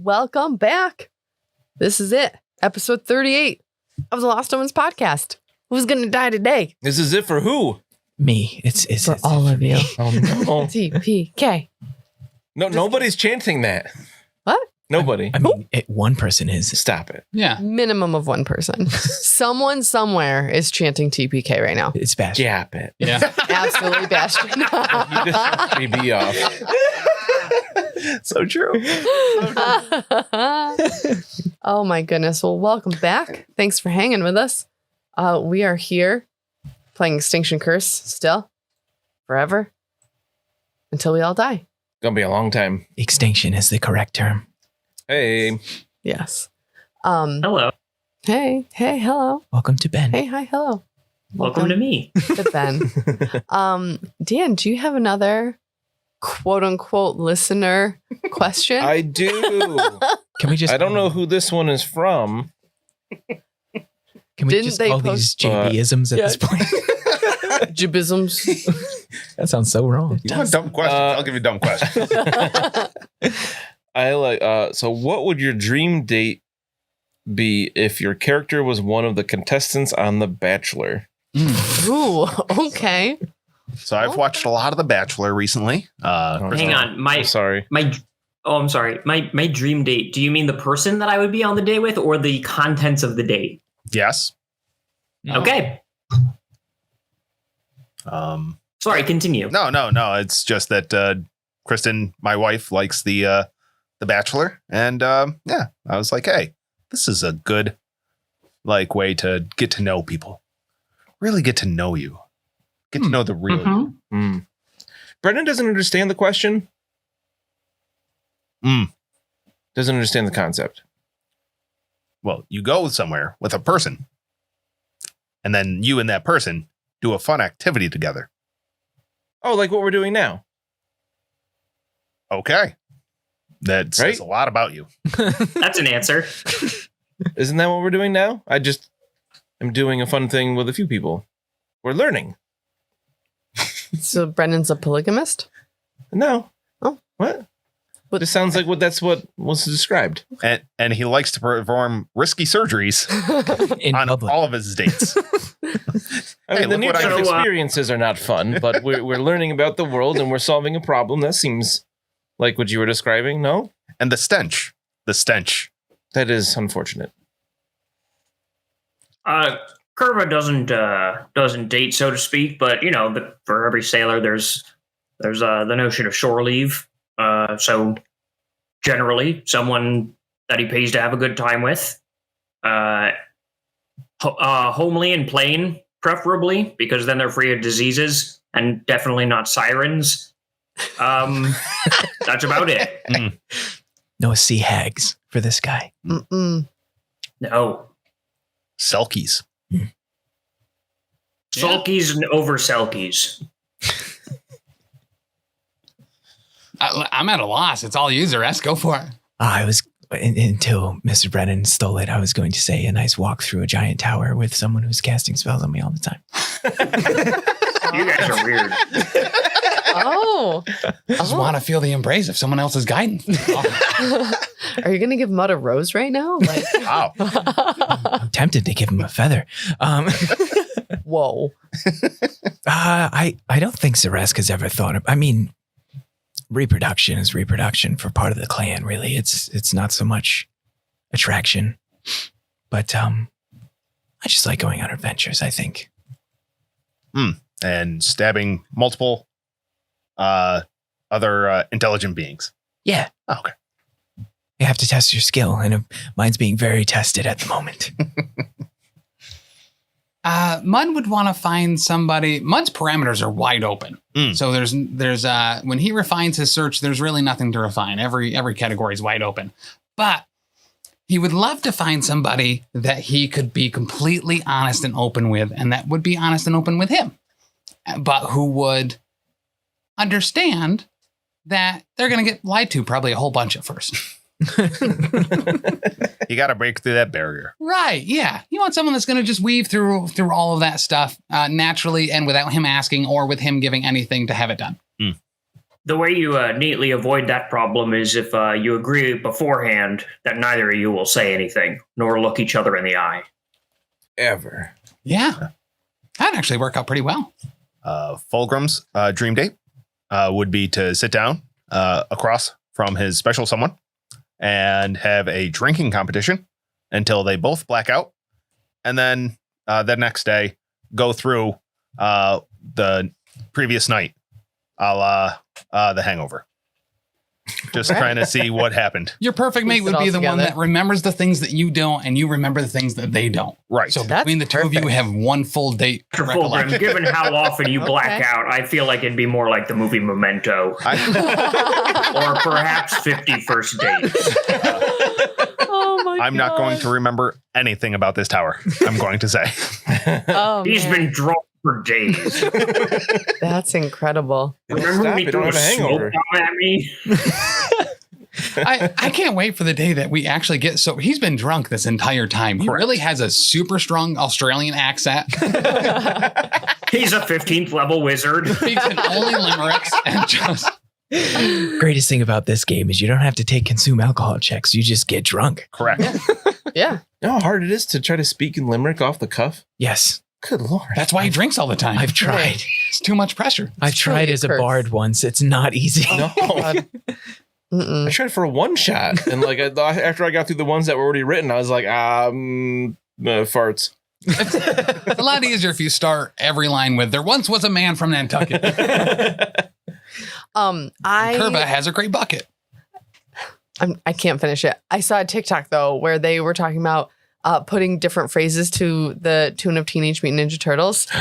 Welcome back. This is it. Episode 38 of the Lost Omens podcast. Who's going to die today? This is it for who? Me. It's For all of you. Oh, no. TPK. No, nobody's chanting that. What? Nobody. I mean, one person is. Stop it. Yeah. Minimum of one person. Someone somewhere is chanting TPK right now. It's Bastion. Jap it. Yeah. Absolutely, Bastion. You just threw me off. So true. Oh my goodness. Well, welcome back. Thanks for hanging with us. We are here playing Extinction Curse still, forever, until we all die. Gonna be a long time. Extinction is the correct term. Hey. Yes. Hello. Hey, hello. Welcome to Ben. Hey, hi, hello. Welcome to me. to Ben. Dan, do you have another quote unquote listener question? I do. Can we just? I don't know who this one is from. Can we Didn't just they call post- these JB-isms at Yeah. this point? Jibisms. That sounds so wrong. You want dumb questions? I'll give you dumb questions. I like. So, what would your dream date be if your character was one of the contestants on The Bachelor? Ooh, okay. So I've watched a lot of The Bachelor recently. Hang on. I'm sorry. I'm sorry. My dream date. Do you mean the person that I would be on the date with or the contents of the date? Yes. Okay. Sorry, continue. No. It's just that Kristen, my wife, likes the Bachelor, and yeah, I was like, hey, this is a good way to get to know people, really get to know you, get to know the real you. Mm. Brennen doesn't understand the question. Doesn't understand the concept. Well, you go somewhere with a person, and then you and that person do a fun activity together. Oh, like what we're doing now. Okay. That says a lot about you. That's an answer. Isn't that what we're doing now? I'm doing a fun thing with a few people. We're learning. So Brennan's a polygamist? No. Oh. What? It sounds like that's what was described. And he likes to perform risky surgeries In on public. all of his dates. I mean, the look what I near-death did. experiences are not fun, but we're learning about the world and we're solving a problem. That seems like what you were describing, no? And the stench. That is unfortunate. Kurva doesn't date, so to speak, but for every sailor, there's the notion of shore leave. So generally, someone that he pays to have a good time with, homely and plain, preferably, because then they're free of diseases and definitely not sirens. That's about it. No sea hags for this guy. Mm-mm. No. Selkies. Sulkies and over selkies. I'm at a loss. It's all you, Xa'Reske. Go for it. I was until Mr. Brennan stole it. I was going to say a nice walk through a giant tower with someone who's casting spells on me all the time. You guys are weird. Oh. I just want to feel the embrace of someone else's guidance. Are you going to give Mud a rose right now? Like, Wow. I'm tempted to give him a feather. whoa. I don't think Xa'Reske has ever thought of. I mean, reproduction is reproduction for part of the clan. Really, it's not so much attraction, but I just like going on adventures. I think. And stabbing multiple other intelligent beings. Yeah. Oh, okay. You have to test your skill, and mine's being very tested at the moment. Mud would want to find somebody. Mud's parameters are wide open. So there's when he refines his search, there's really nothing to refine. Every category is wide open. But he would love to find somebody that he could be completely honest and open with, and that would be honest and open with him, but who would understand that they're going to get lied to probably a whole bunch at first. You got to break through that barrier. Right. Yeah. You want someone that's going to just weave through all of that stuff naturally and without him asking or with him giving anything to have it done. The way you neatly avoid that problem is if you agree beforehand that neither of you will say anything, nor look each other in the eye. Ever. Yeah. That'd actually work out pretty well. Fulgrim's dream date would be to sit down across from his special someone and have a drinking competition until they both black out. And then the next day, go through the previous night, a la The Hangover. Just trying to see what happened. Your perfect mate Piece it would be all the one together. that remembers the things that you don't, and you remember the things that they don't. Right. So That's between the two of you, perfect. have one full date Fulgrim, recollection. given how often you black Okay. out, I feel like it'd be more like the movie Memento, or perhaps 50 First Dates. Oh my I'm not going to remember anything about this tower, I'm going to say. Oh, He's man. been drunk for days. That's incredible. Remember when he Stop it, I threw a don't have a smoke hangover. bomb at me? I can't wait for the day that we actually get so he's been drunk this entire time. He Correct. really has a super strong Australian accent. He's a 15th level wizard. Speaks in only limericks and just Greatest thing about this game is you don't have to take consume alcohol checks. You just get drunk. Correct. Yeah. You know how hard it is to try to speak in limerick off the cuff? Yes, Good Lord. that's why he drinks all the time. I've tried. It's too much pressure. I've tried truly as a curse. bard once. It's not easy. No. God. Mm-mm. I tried for a one shot. And like after I got through the ones that were already written, I was like, farts. It's a lot easier if you start every line with "There once was a man from Nantucket." Kurva has a great bucket. I can't finish it. I saw a TikTok though where they were talking about putting different phrases to the tune of Teenage Mutant Ninja Turtles. So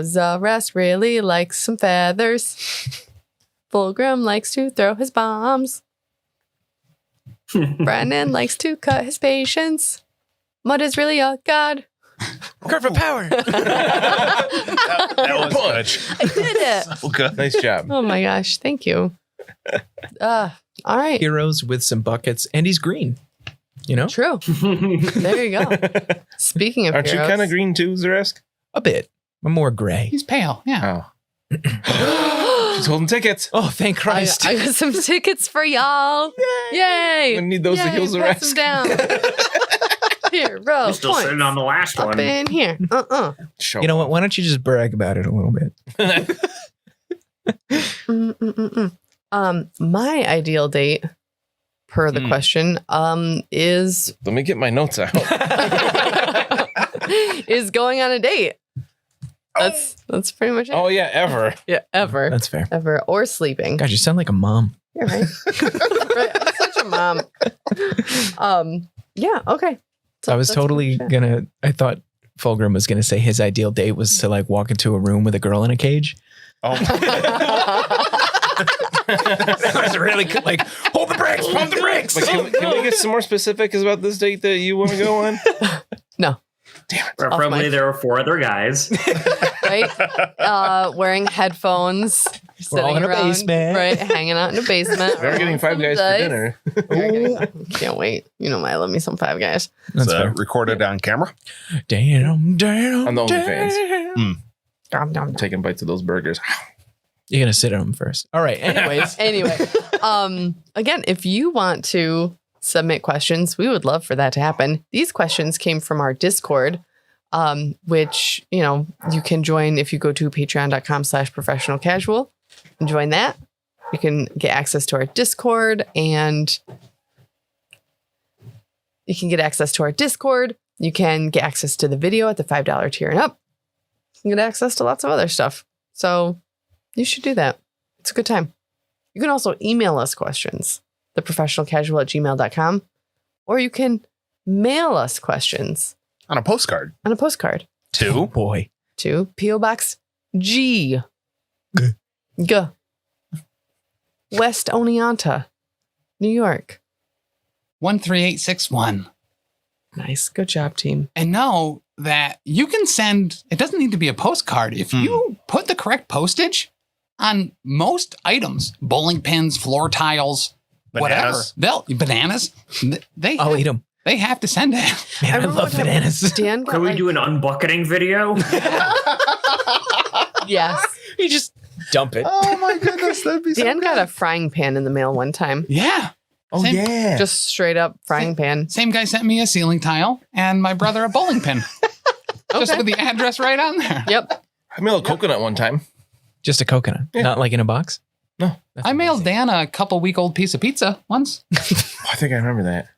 Xa'Reske really likes some feathers. Fulgrim likes to throw his bombs. Brennen likes to cut his patience. Mud is really a god. Curva power. That was good. I did it. So good. Nice job. Oh my gosh. Thank you. All right. Heroes with some buckets, and he's green. You know, True. There you go. Speaking of Aren't you heroes, kind of green too, Xa'Reske? a bit. I'm more gray. He's pale. Yeah. Oh. She's holding tickets. Oh, thank Christ. I got some tickets for y'all. Yay. I'm gonna need those to heal pass them Xa'Reske. down. Here, row. I'm still sitting on the last Up one. in here. Show You know what? Why don't you just brag about it a little bit? My ideal date, per the question, is Let me get my notes out. is going on a date. That's pretty much it. Oh yeah, ever. Yeah, ever. That's fair. Ever. Or sleeping. God, you sound like a mom. You're right. Right, I'm such a mom. Yeah, okay. So I was that's totally pretty much it. I thought Fulgrim was gonna say his ideal date was to like walk into a room with a girl in a cage. Oh, That was really good. Like, hold the brakes, pump the brakes. But can we get some more specifics about this date that you want to go on? No. Preferably mic. there are 4 other guys. Right? Wearing headphones. We're all sitting in a around, basement. Right? Hanging out in a basement. We're getting Five Guys for dinner. Can't wait. You know, I love me some Five Guys. That's it's fair. recorded on camera. Damn. On the OnlyFans. Dum, dum, dum. Taking bites of those burgers. You're gonna sit on them first. All right. Anyways. Anyway, again, if you want to submit questions, we would love for that to happen. These questions came from our Discord, which, you know, you can join if you go to patreon.com/professionalcasual and join that. You can get access to our Discord and you can get access to the video at the $5 tier and up. You can get access to lots of other stuff. So you should do that. It's a good time. You can also email us questions, theprofessionalcasual@gmail.com, or you can mail us questions On a postcard. on a postcard Oh Two. boy. to P.O. Box G. G. West Oneonta, New York. 13861. Nice. Good job, team. And know that you can send, it doesn't need to be a postcard. If you put the correct postage on most items, bowling pins, floor tiles, Bananas. whatever, bananas, they I'll eat them. they have to send it. Man, I remember love what happened. bananas. Dan got Can we like- do an unbucketing video? Yes. You just Dump it. Oh my goodness, that'd be Dan so got a good. frying pan in the mail one time. Yeah. Oh Same- yeah. Just straight up frying pan. Same guy sent me a ceiling tile and my brother a bowling pin. Just Okay. with the address right on there. Yep. I mailed a coconut one time. Just a coconut, Yeah. not like in a box. No. That's I mailed amazing. Dan a couple week old piece of pizza once. I think I remember that.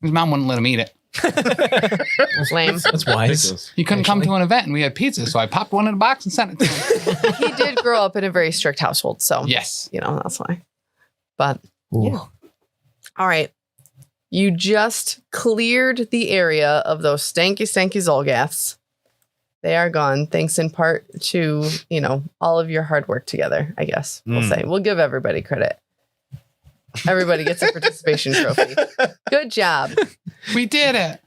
His mom wouldn't let him eat it. Lame. That's wise. Ridiculous. He couldn't come Actually. to an event and we had pizza, so I popped one in a box and sent it to him. He did grow up in a very strict household, so Yes. you know that's why. But Ooh. Yeah. all right, you just cleared the area of those stanky Zolgaths. They are gone, thanks in part to all of your hard work together. I guess we'll say we'll give everybody credit. Everybody gets a participation trophy. Good job. We did it.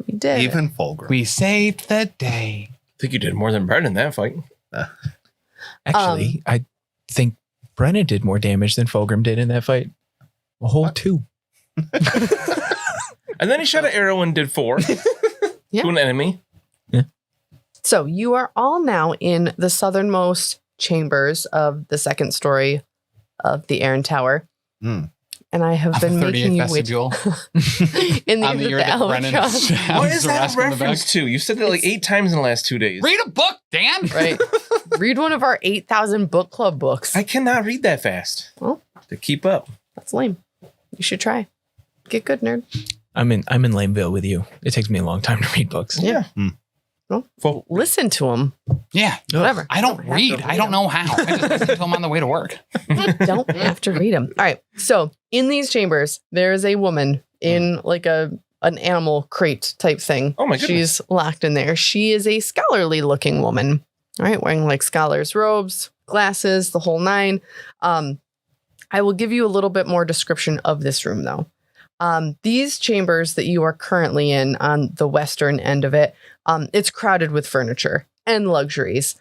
We did. it. Even Fulgrim. We saved the day. I think you did more than Brennen in that fight. Actually, I think Brennen did more damage than Fulgrim did in that fight. A whole 2. And then he shot an arrow and did 4 Yeah. to an enemy. So you are all now in the southernmost chambers of the second story of the Aaron Tower. Hmm. And I have Of the been making 38th you wait vestibule. in the, On the year the that Brennan Albatross. What is that Xa'Reske in the back. reference to? You've said that like 8 times in the last 2 days. Read a book, Dan. Right. Read one of our 8,000 book club books. I cannot read that fast Well. to keep up. That's lame. You should try. Get good, nerd. I'm in Lameville with you. It takes me a long time to read books. Yeah. Well, Listen to them. Yeah. Whatever. I don't have to read. I don't 'em. know how. I just listen to them on the way to work. Don't have to read them. All right. So in these chambers, there is a woman in like an animal crate type thing. Oh my goodness. She's locked in there. She is a scholarly looking woman. All right, wearing like scholar's robes, glasses, the whole 9. I will give you a little bit more description of this room though. These chambers that you are currently in on the western end of it, it's crowded with furniture and luxuries.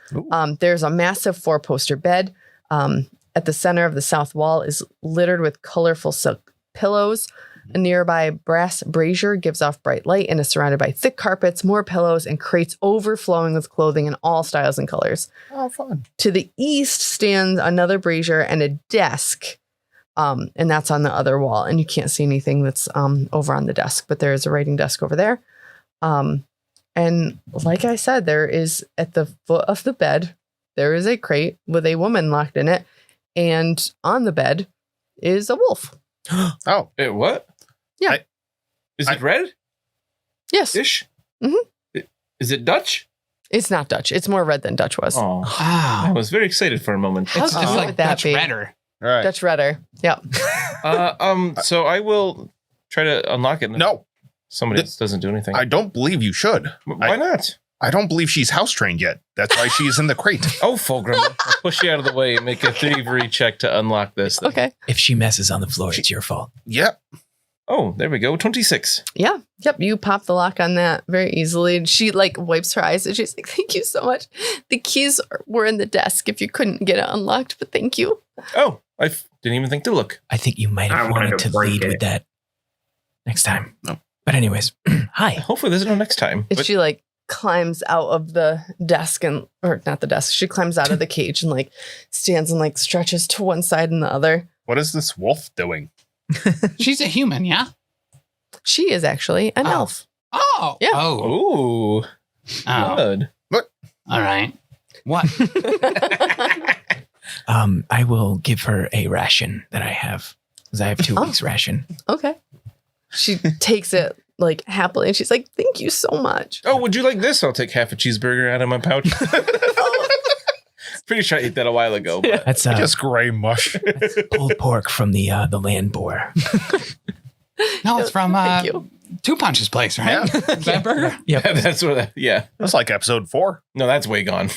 There's a massive 4-poster bed. At the center of the south wall is littered with colorful silk pillows. A nearby brass brazier gives off bright light and is surrounded by thick carpets, more pillows, and crates overflowing with clothing in all styles and colors. Oh, fun. To the east stands another brazier and a desk. And that's on the other wall. And you can't see anything that's over on the desk, but there is a writing desk over there. And like I said, there is at the foot of the bed, there is a crate with a woman locked in it. And on the bed is a wolf. Oh, wait, what? Yeah. Is it red? Yes. Ish? Mhm. Is it Dutch? It's not Dutch. It's more red than Dutch was. Oh, I Wow. was very excited for a moment. How It's cute like would that Dutch be? redder. all right. Dutch redder. Yep. So I will try to unlock it. No, Somebody else doesn't do anything. I don't believe you should. Why not? I don't believe she's house trained yet. That's why she's in the crate. Oh, Fulgrim, I'll push you out of the way and make a thievery check to unlock this thing. Okay. If she messes on the floor, it's your fault. Yep. Oh, there we go. 26. Yeah. Yep. You pop the lock on that very easily. And she like wipes her eyes and she's like, thank you so much. The keys were in the desk if you couldn't get it unlocked, but thank you. Oh, I didn't even think to look. I think you might I have wanted wanted to to break lead it. with that next time. No. But anyways, hi. Hopefully there's no next time. And But she like climbs out of the desk or not the desk. She climbs out of the cage and like stands and like stretches to one side and the other. What is this wolf doing? She's a human, yeah? She is actually an Oh. elf. Oh. Yeah. Oh. ooh, Oh. good. All right. What? I will give her a ration that I have because I have 2 Oh. weeks ration. Okay. She takes it like happily and she's like, thank you so much. Oh, would you like this? I'll take half a cheeseburger out of my pouch. Pretty sure I ate that a while ago. But That's Just gray mush. pulled pork from the land boar. No, it's from Thank you. Two Punch's place, right? Yeah. Is that burger? Yep. that's what. Yeah. That's like episode 4. No, that's way gone.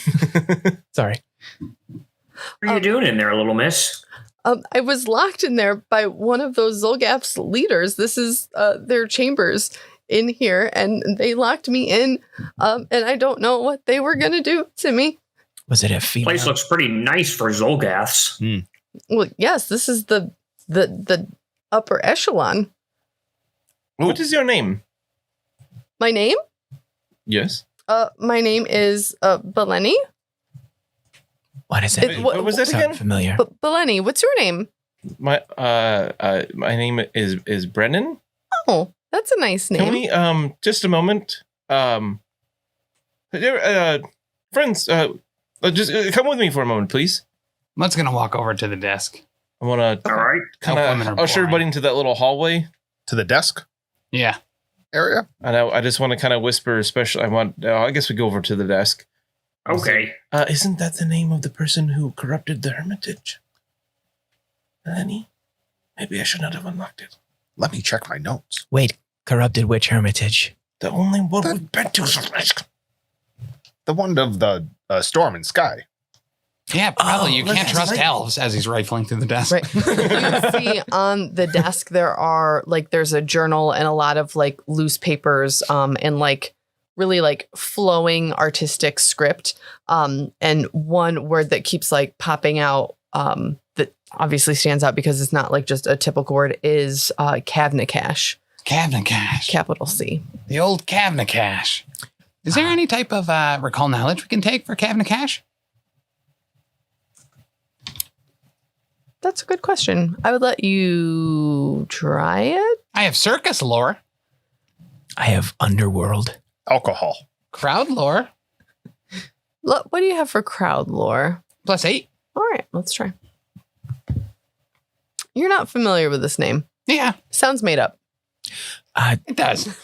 Sorry. What are you doing in there, little miss? I was locked in there by one of those Zolgath's leaders. This is their chambers in here, and they locked me in. And I don't know what they were gonna do to me. Was it a female? Place looks pretty nice for Zolgaths. Well, yes, this is the upper echelon. What is your name? My name? Yes. My name is Beleni. What is that? It- What was that Sound again? familiar? But Lenny, what's your name? My name is Brennen. Oh, that's a nice name. Can we just a moment? Friends, just come with me for a moment, please. Mutt's gonna walk over to the desk. I want to All right. kind Elf women of are usher boring. everybody into that little hallway. To the desk Yeah. area. And I just want to kind of whisper, especially, I guess we go over to the desk. Okay. Isn't that the name of the person who corrupted the hermitage? Lenny? Maybe I should not have unlocked it. Let me check my notes. Wait, corrupted which hermitage? The only one we've been to is Xa'Reske. The one of the storm and sky. Yeah, probably. Oh, You can't that's trust right. elves as he's rifling through the desk. Right. You see on the desk there's a journal and a lot of like loose papers and like really like flowing artistic script. And one word that keeps like popping out that obviously stands out because it's not like just a typical word is Kavnakash, Kavnakash. capital C. The old Kavnakash. Is there any type of recall knowledge we can take for Kavnakash? That's a good question. I would let you try it. I have circus lore, I have underworld. Alcohol. crowd lore, What do you have for crowd lore? +8. All right, let's try. You're not familiar with this name. Yeah, Sounds made up. it does.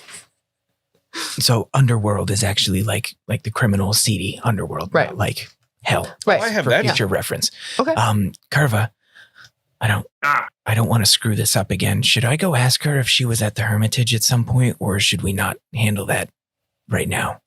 So underworld is actually like the criminal seedy underworld, Right. not like hell. Right. I have For that. future reference. Okay. Kurva, I Ah, don't want to screw this up again. Should I go ask her if she was at the Hermitage at some point, or should we not handle that right now?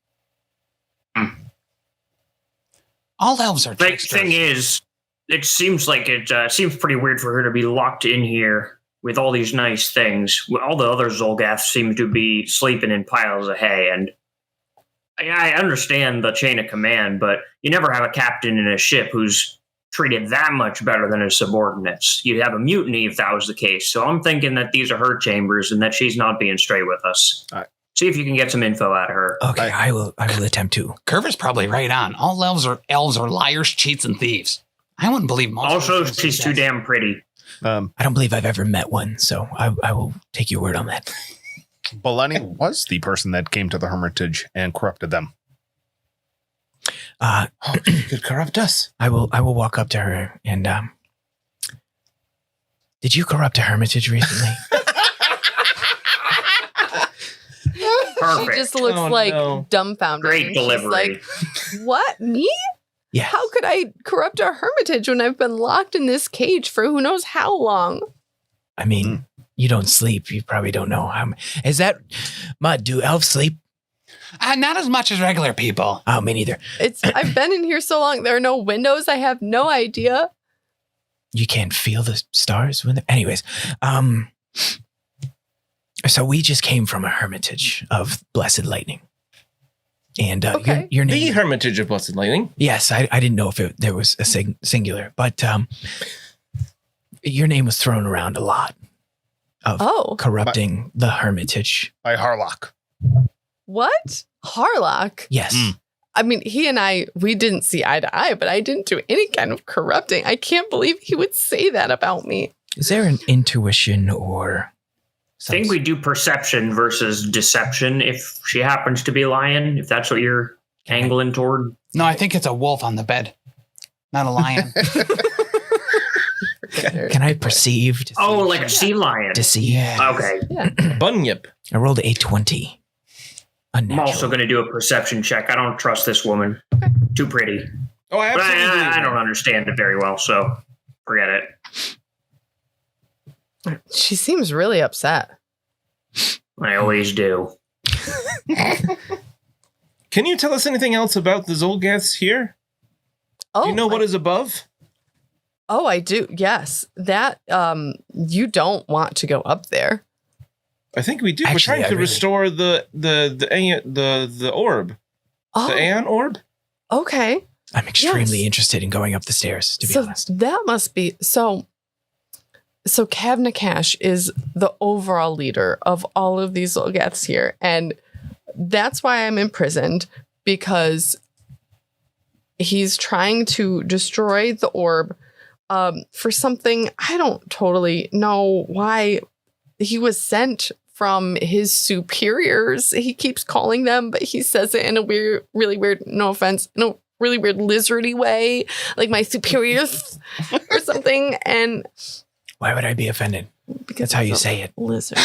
All elves are the tricksters. thing is, it seems like it seems pretty weird for her to be locked in here with all these nice things. All the other Zolgaths seem to be sleeping in piles of hay, and I understand the chain of command, but you never have a captain in a ship who's treated that much better than his subordinates. You'd have a mutiny if that was the case. So I'm thinking that these are her chambers and that she's not being straight with us. All right. See if you can get some info out of her. Okay, I will attempt to. Curva's probably right on. All elves are liars, cheats, and thieves. I wouldn't believe most. Also, of them she's too damn pretty. I don't believe I've ever met one, so I will take your word on that. Baleni was the person that came to the Hermitage and corrupted them. Oh, you could corrupt us. I will walk up to her and did you corrupt a hermitage recently? Perfect. She just looks Oh, like no. dumbfounded. Great And she's delivery. like, what? Me? Yeah. How could I corrupt a hermitage when I've been locked in this cage for who knows how long? I mean, you don't sleep. You probably don't know how. Is that Mud? Do elves sleep? Not as much as regular people. Oh, me neither. I've been in here so long. There are no windows. I have no idea. You can't feel the stars when. Anyways, so we just came from a hermitage of Blessed Lightning, and Okay. your The name. Hermitage of Blessed Lightning. Yes, I didn't know if there was a singular, but your name was thrown around a lot of Oh, corrupting the hermitage. By Harlock. what? Harlock? Yes. I mean, he and we didn't see eye to eye, but I didn't do any kind of corrupting. I can't believe he would say that about me. Is there an intuition or? I think we do perception versus deception if she happens to be lying, if that's what you're angling toward. No, I think it's a wolf on the bed, not a lion. Can I perceive? To Oh, see- like a sea lion. to see? Okay. Bunyip. I rolled a 20. I'm Unnatural. also going to do a perception check. I don't trust this woman. Too pretty. Oh, I But absolutely I believe don't understand it very well, so forget it. She seems really upset. I always do. Can you tell us anything else about the Zolgaths here? Oh, Do you know what is above? Oh, I do. Yes, that you don't want to go up there. I think we do. Actually, We're trying I to really- restore the orb. Oh, The Aeon orb? okay. I'm extremely Yes. interested in going up the stairs, to be So honest. that must be so. So Kavnakash is the overall leader of all of these Zolgaths here, and that's why I'm imprisoned, because he's trying to destroy the orb for something. I don't totally know why. He was sent from his superiors. He keeps calling them, but he says it in a weird, really weird, no offense, in a really weird lizardy way, like my superiors or something. And why would I be offended? because That's how you he's a say it. lizard.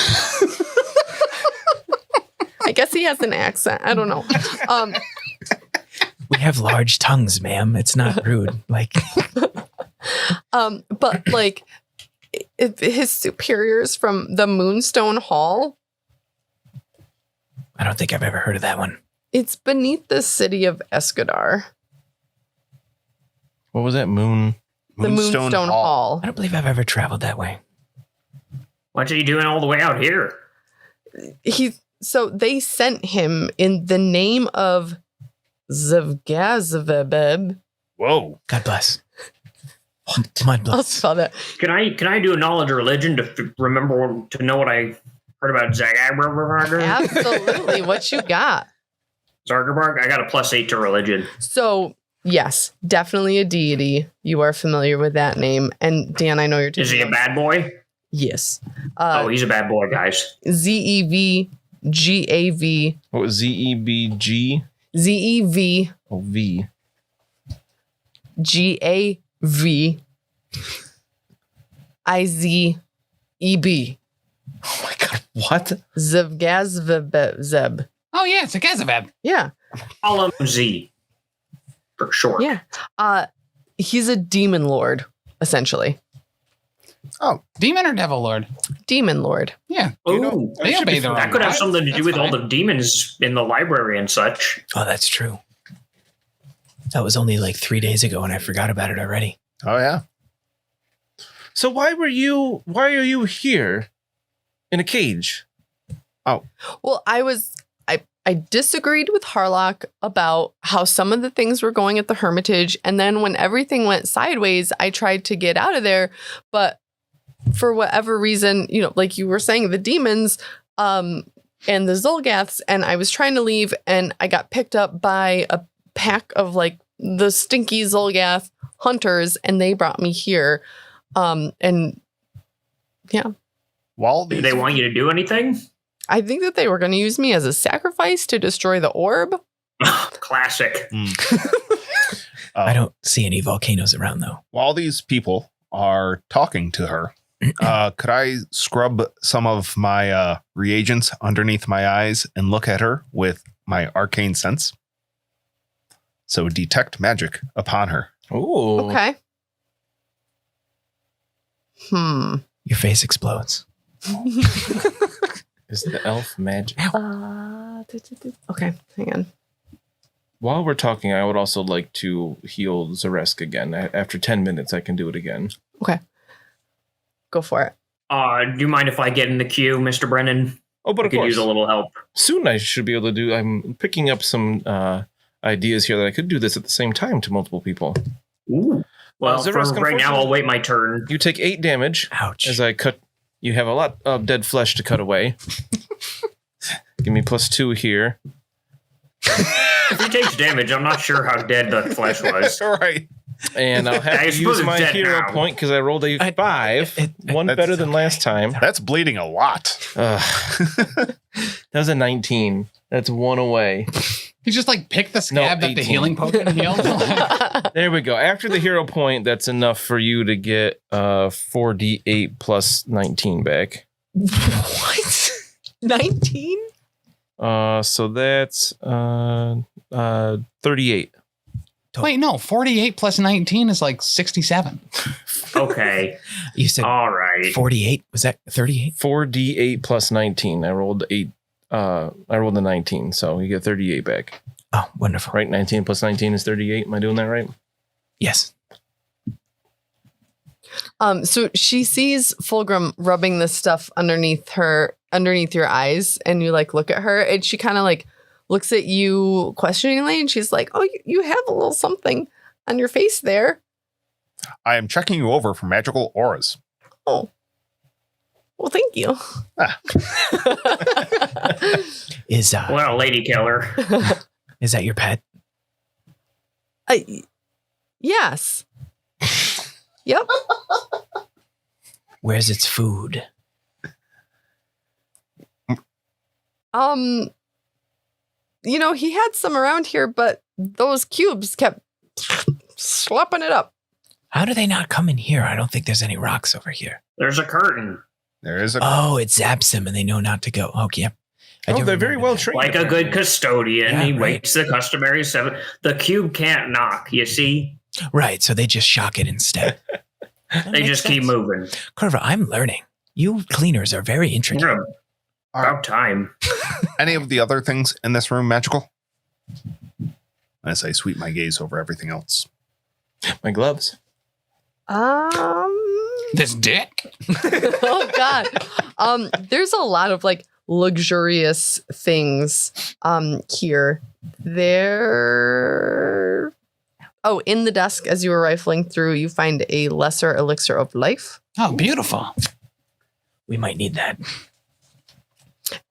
I guess he has an accent. I don't know. We have large tongues, ma'am. It's not rude. Like, But like if his superiors from the Moonstone Hall, I don't think I've ever heard of that one. it's beneath the city of Escadar. What was that? The Moonstone Hall. I don't believe I've ever traveled that way. What's he doing all the way out here? So they sent him in the name of Zavgazvebeb. Whoa. God bless. Mud I'll bless. spell that. Can I do a knowledge of religion to remember to know what I heard about Zagabarg? Absolutely. What you got? Zargabarg? I got a +8 to religion. So yes, definitely a deity. You are familiar with that name. And Dan, I know you're taking Is he a notes. bad boy? Yes. Oh, he's a bad boy, guys. ZEVGAV. What was ZEBG? ZEVGAV. Oh, V. IZEB. Oh my God. What? Zeb. Oh, yeah, it's a Kazavab. Yeah. Call him Z for short. Yeah. He's a demon lord, essentially. Oh, Demon or Devil Lord? Demon lord. Yeah. Ooh, They obey their that own could have gods. something to do That's with all fine. the demons in the library and such. Oh, that's true. That was only like 3 days ago and I forgot about it already. oh yeah. So why are you here in a cage? Well, I disagreed with Harlock about how some of the things were going at the Hermitage. And then when everything went sideways, I tried to get out of there. But for whatever reason, like you were saying, the demons and the Zolgaths, and I was trying to leave and I got picked up by a pack of like the stinky Zolgath hunters and they brought me here. And yeah, While Did these they want you to do anything? I think that they were going to use me as a sacrifice to destroy the orb. Classic. I don't see any volcanoes around though. while these people are talking to her, could I scrub some of my reagents underneath my eyes and look at her with my arcane sense? So detect magic upon her. Oh. Okay. Your face explodes. Is the elf magic? Okay, hang on. While we're talking, I would also like to heal Xa'Reske again. After 10 minutes, I can do it again. Okay. Go for it. Do you mind if I get in the queue, Mr. Brennan? Oh, but I of could course. use a little help. Soon I should be able to do. I'm picking up some ideas here that I could do this at the same time to multiple people. Ooh. Well, for Xa'Reske, right now, I'll wait my turn. You take 8 damage Ouch. as I cut. You have a lot of dead flesh to cut away. Give me +2 here. If he takes damage, I'm not sure how dead the flesh was. All right. And I'll have I to suppose use it's my dead hero now. point because I rolled a 5. One That's better than okay. last time. That's bleeding a lot. That was a 19. That's 1 away. He just like picked the scab that the 18. healing potion healed. There we go. After the hero point, that's enough for you to get 4d8 plus 19 back. What? 19? So that's 38. Wait, no, 48 plus 19 is like 67. Okay. You said All right. 48? Was that 38? 4d8 plus 19. I rolled 8. I rolled a 19, so you get 38 back. Oh, wonderful. Right? 19 plus 19 is 38. Am I doing that right? Yes. So she sees Fulgrim rubbing this stuff underneath your eyes, and you like look at her, and she kind of like looks at you questioningly, and she's like, "Oh, you have a little something on your face there." I am checking you over for magical auras. Oh, well, thank you. Is Well, lady killer. is that your pet? Yes. Yep. Where's its food? He had some around here, but those cubes kept slapping it up. How do they not come in here? I don't think there's any rocks over here. There's a curtain. There is a. Oh, it zaps them and they know not to go. Okay. Yep. They're very well trained. Like a good custodian, Yeah, he right. wakes the customary 7. The cube can't knock, you see? Right. So they just shock it instead. They just keep moving. Kurva, I'm learning. You cleaners are very intricate. Yeah, about time. Any of the other things in this room magical? As I sweep my gaze over everything else. My gloves. This dick. Oh God. There's a lot of like luxurious things here. In the desk as you were rifling through, you find a lesser elixir of life. Oh, beautiful. We might need that.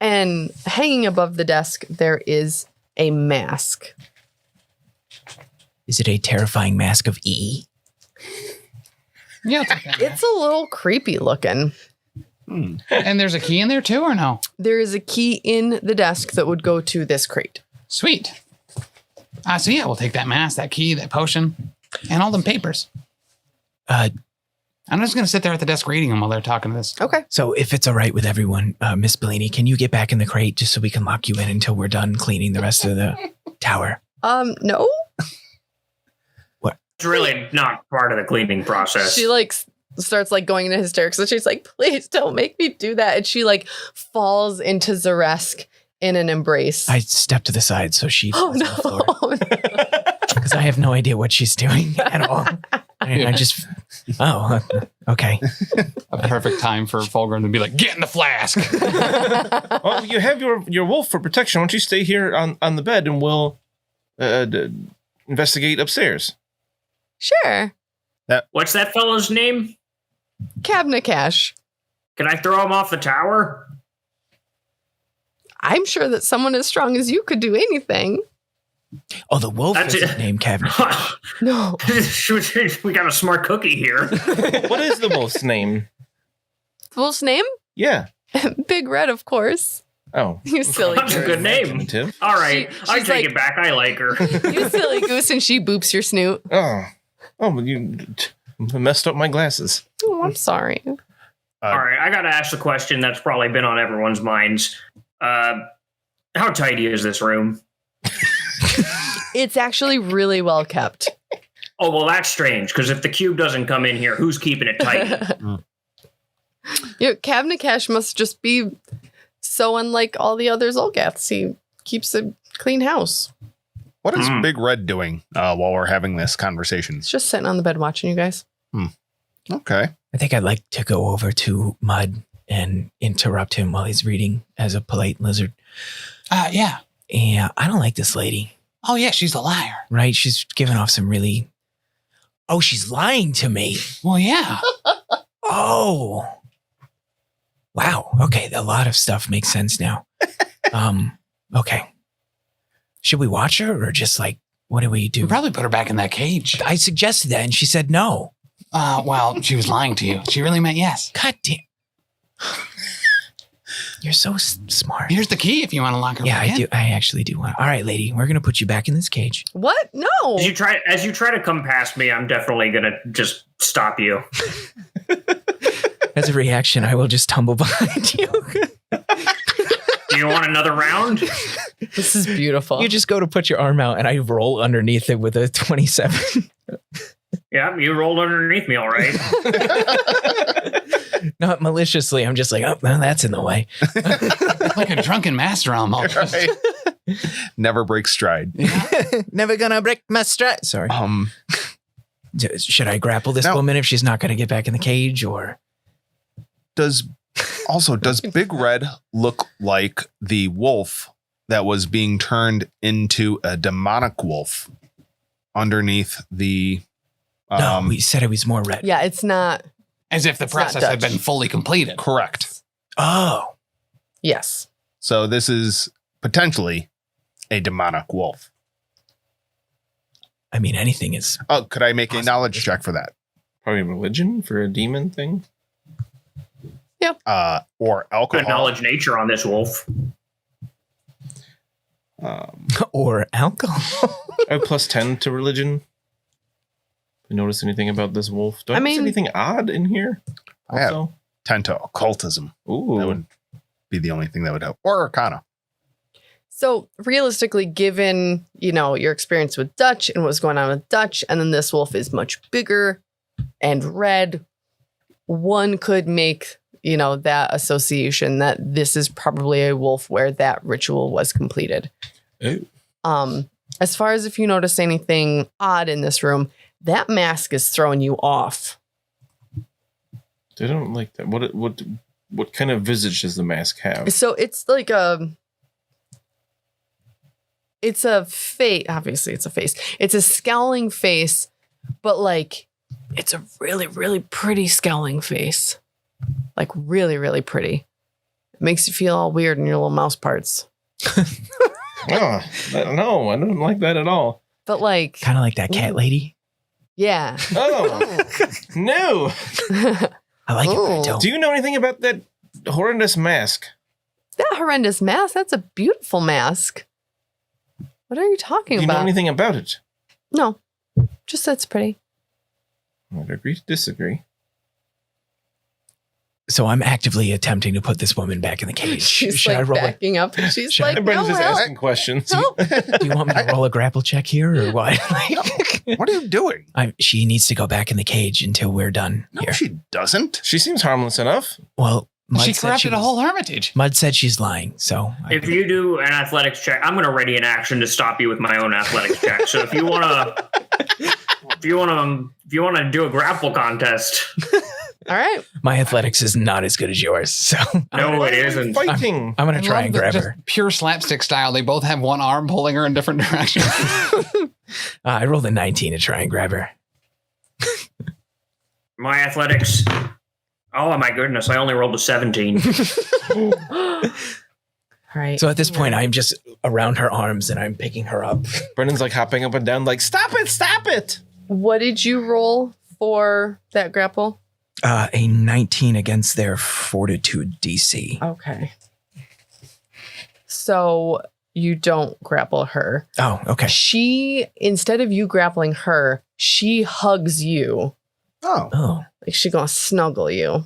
And hanging above the desk, there is a mask. Is it a terrifying mask of E? Yeah, I'll take that. It's a little creepy looking. And there's a key in there too, or no? There is a key in the desk that would go to this crate. Sweet. So yeah, we'll take that mask, that key, that potion, and all them papers. I'm just going to sit there at the desk reading them while they're talking to this. Okay. So if it's all right with everyone, Miss Bellini, can you get back in the crate just so we can lock you in until we're done cleaning the rest of the tower? No. It's really not part of the cleaning process. She like starts like going into hysterics. So she's like, please don't make me do that. And she like falls into Xa'Reske in an embrace. I step to the side so she Oh falls on the floor. no. Because I have no idea what she's doing at all. And I just, okay. A perfect time for Fulgrim to be like, get in the flask. Well, you have your wolf for protection. Why don't you stay here on the bed and we'll investigate upstairs? Sure. What's that fellow's name? Cabinet Cash. Can I throw him off the tower? I'm sure that someone as strong as you could do anything. Oh, the wolf That's is it. named Cabinet. No. We got a smart cookie here. What is the wolf's name? Wolf's name? Yeah. Big Red, of course. Oh. You silly That's a goose. good name. Too. All right, I she's take like- it back. I like her. You silly goose, and she boops your snoot. Oh, but you messed up my glasses. Oh, I'm sorry. All right, I got to ask the question that's probably been on everyone's minds. How tidy is this room? It's actually really well kept. Oh, well, that's strange, because if the cube doesn't come in here, who's keeping it tight? Cabinet Cash must just be so unlike all the other Zolgaths. He keeps a clean house. What is Big Red doing while we're having this conversation? It's just sitting on the bed watching you guys. Okay. I think I'd like to go over to Mud and interrupt him while he's reading as a polite lizard. Yeah. Yeah, I don't like this lady, Oh, yeah, she's a liar. right? She's giving off some really... Oh, she's lying to me. Well, yeah. Oh. Wow. Okay, a lot of stuff makes sense now. Okay. Should we watch her or just like, what do we do? We'll probably put her back in that cage. I suggested that and she said no. Well, she was lying to you. She really meant yes. God damn. You're so smart. Here's the key if you want to lock her Yeah, back I in. do. I actually do want. All right, lady, we're gonna put you back in this cage. What? No. As you try to come past me, I'm definitely gonna just stop you. As a reaction, I will just tumble behind you. Do you want another round? This is beautiful. You just go to put your arm out, and I roll underneath it with a 27. Yeah, you rolled underneath me, all right. Not maliciously. I'm just like, oh, well, that's in the way. Like a drunken master almost. Right. Never break stride. Never gonna break my stride. Sorry. Should I grapple this No. woman if she's not gonna get back in the cage, or? Does Big Red look like the wolf that was being turned into a demonic wolf underneath the No, we said it was more red. Yeah, it's not. As if the It's not process had Dutch. been fully completed. correct. Oh, Yes. So this is potentially a demonic wolf. I mean, anything is. Oh, could I make a Awesome. knowledge check for that? Probably religion for a demon thing. Or alcohol? Good knowledge nature on this wolf. Or alcohol. I have plus 10 to religion. You notice anything about this wolf? Do I, I notice mean- anything odd in here? I have Also? 10 to occultism. Ooh. That would be the only thing that would help. Or arcana. So realistically, given, your experience with Dutch and what's going on with Dutch, and then this wolf is much bigger and red, one could make, that association that this is probably a wolf where that ritual was completed. Oh. As far as if you notice anything odd in this room, that mask is throwing you off. I don't like that. What kind of visage does the mask have? So it's like it's a face. Obviously, it's a face. It's a scowling face, but like it's a really, really pretty scowling face. Like really, really pretty. It makes you feel all weird in your little mouse parts. Oh, no, I don't like that at all. But like, Kind of like that cat lady. yeah. Oh, no. I like it, but I Oh. don't. Do you know anything about that horrendous mask? That horrendous mask. That's a beautiful mask. What are you talking Do you know about? anything about it? No, just that's pretty. I'd agree to disagree. So I'm actively attempting to put this woman back in the cage. She's Should I like roll backing up. And she's should I- like, And no, Brennan's just help. asking questions. Help. Do you want me to roll a grapple check here or what? What are you doing? She needs to go back in the cage until we're done No, here. she doesn't. She seems harmless enough. Well, Mud She said corrupted a was- whole hermitage. Mud said she's lying, so If you do an athletics check, I'm going to ready an action to stop you with my own athletics check. So if you want to do a grapple contest, All right. my athletics is not as good as yours. So no, it isn't. Fighting. I'm gonna I try love and that grab just her. Pure slapstick style. They both have one arm pulling her in different directions. I rolled a 19 to try and grab her. My athletics. Oh my goodness! I only rolled a 17. All right. So at this point, I'm just around her arms and I'm picking her up. Brennan's like hopping up and down, like, stop it, stop it. What did you roll for that grapple? A 19 against their fortitude DC. Okay. So you don't grapple her. Oh, okay. She, instead of you grappling her, she hugs you. Oh. Oh, Like she gonna snuggle you.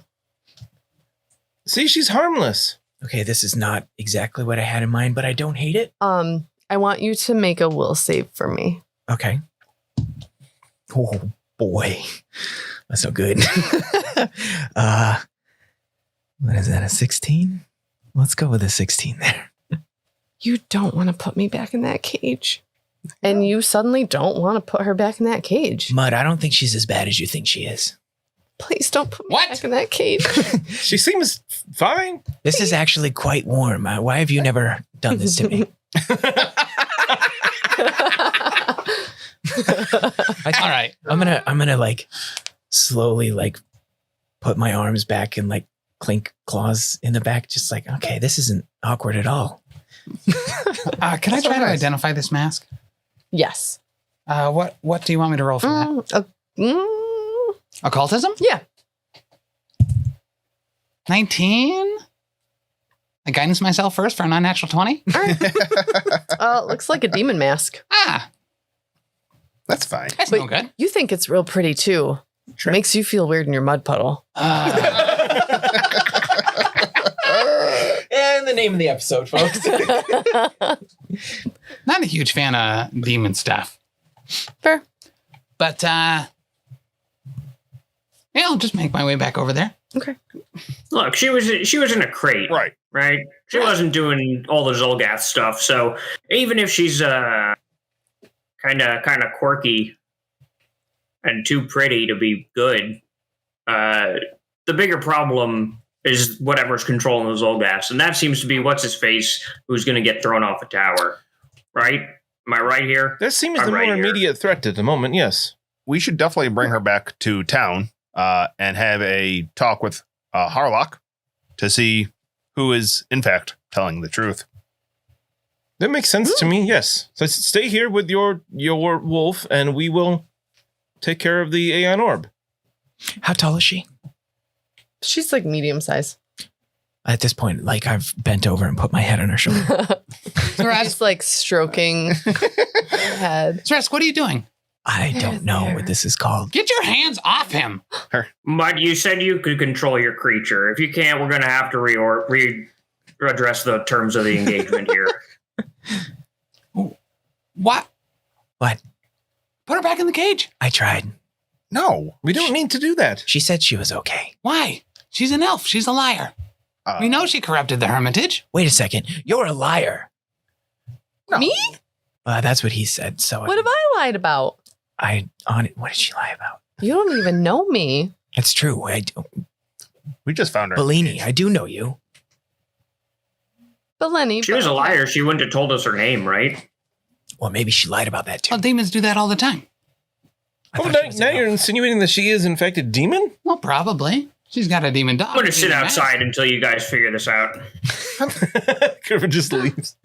See, she's harmless. okay. This is not exactly what I had in mind, but I don't hate it. I want you to make a will save for me. Okay. Oh boy, that's so good. What is that? A 16? Let's go with a 16 there. You don't want to put me back in that cage. And you suddenly don't want to put her back in that cage. Mud, I don't think she's as bad as you think she is. Please don't put me What? back in that cage. She seems fine. This is actually quite warm. Why have you never done this to me? All right. I'm gonna like slowly like put my arms back and like clink claws in the back, just like, okay, this isn't awkward at all. Can I So try to nice. identify this mask? Yes. What do you want me to roll for that? Occultism? Yeah. 19? I guidance myself first for a non-natural 20? All right. Looks like a demon mask. Ah, That's fine. that's But no good. you think it's real pretty too. Sure. Makes you feel weird in your mud puddle. And the name of the episode, folks. Not a huge fan of demon stuff. Fair. But, yeah, I'll just make my way back over there. Okay. Look, she was in a crate, Right. right? She wasn't doing all the Zolgath stuff. So even if she's kind of quirky and too pretty to be good, the bigger problem is whatever's controlling the Zolgaths, and that seems to be what's his face who's going to get thrown off a tower, right? Am I right here? That seems I'm the right more here. immediate threat at the moment, yes. We should definitely bring her back to town and have a talk with Harlock to see who is, in fact, telling the truth. That makes sense to me, yes. So stay here with your wolf, and we will take care of the Aeon Orb. How tall is she? She's like medium size. At this point, like I've bent over and put my head on her shoulder. She's like stroking her head. Xa'Reske, what are you doing? I don't know what this is called. Get your hands off him. But you said you could control your creature. If you can't, we're going to have to readdress the terms of the engagement here. What? What? Put her back in the cage. I tried. No. We don't need to do that. She said she was okay. Why? She's an elf. She's a liar. We know she corrupted the Hermitage. Wait a second. You're a liar. No. Me? That's what he said. So What have I lied about? What did she lie about? You don't even know me. It's true. We just found her. Bellini, I do know you. But Lenny. She was a liar. She wouldn't have told us her name, right? Well, maybe she lied about that too. Well, demons do that all the time. I Oh, thought now, she was now an you're elf. insinuating that she is in fact a demon? Well, probably. She's got a demon dog. I'm going to sit Demon mask. outside until you guys figure this out. Kurva just leaves.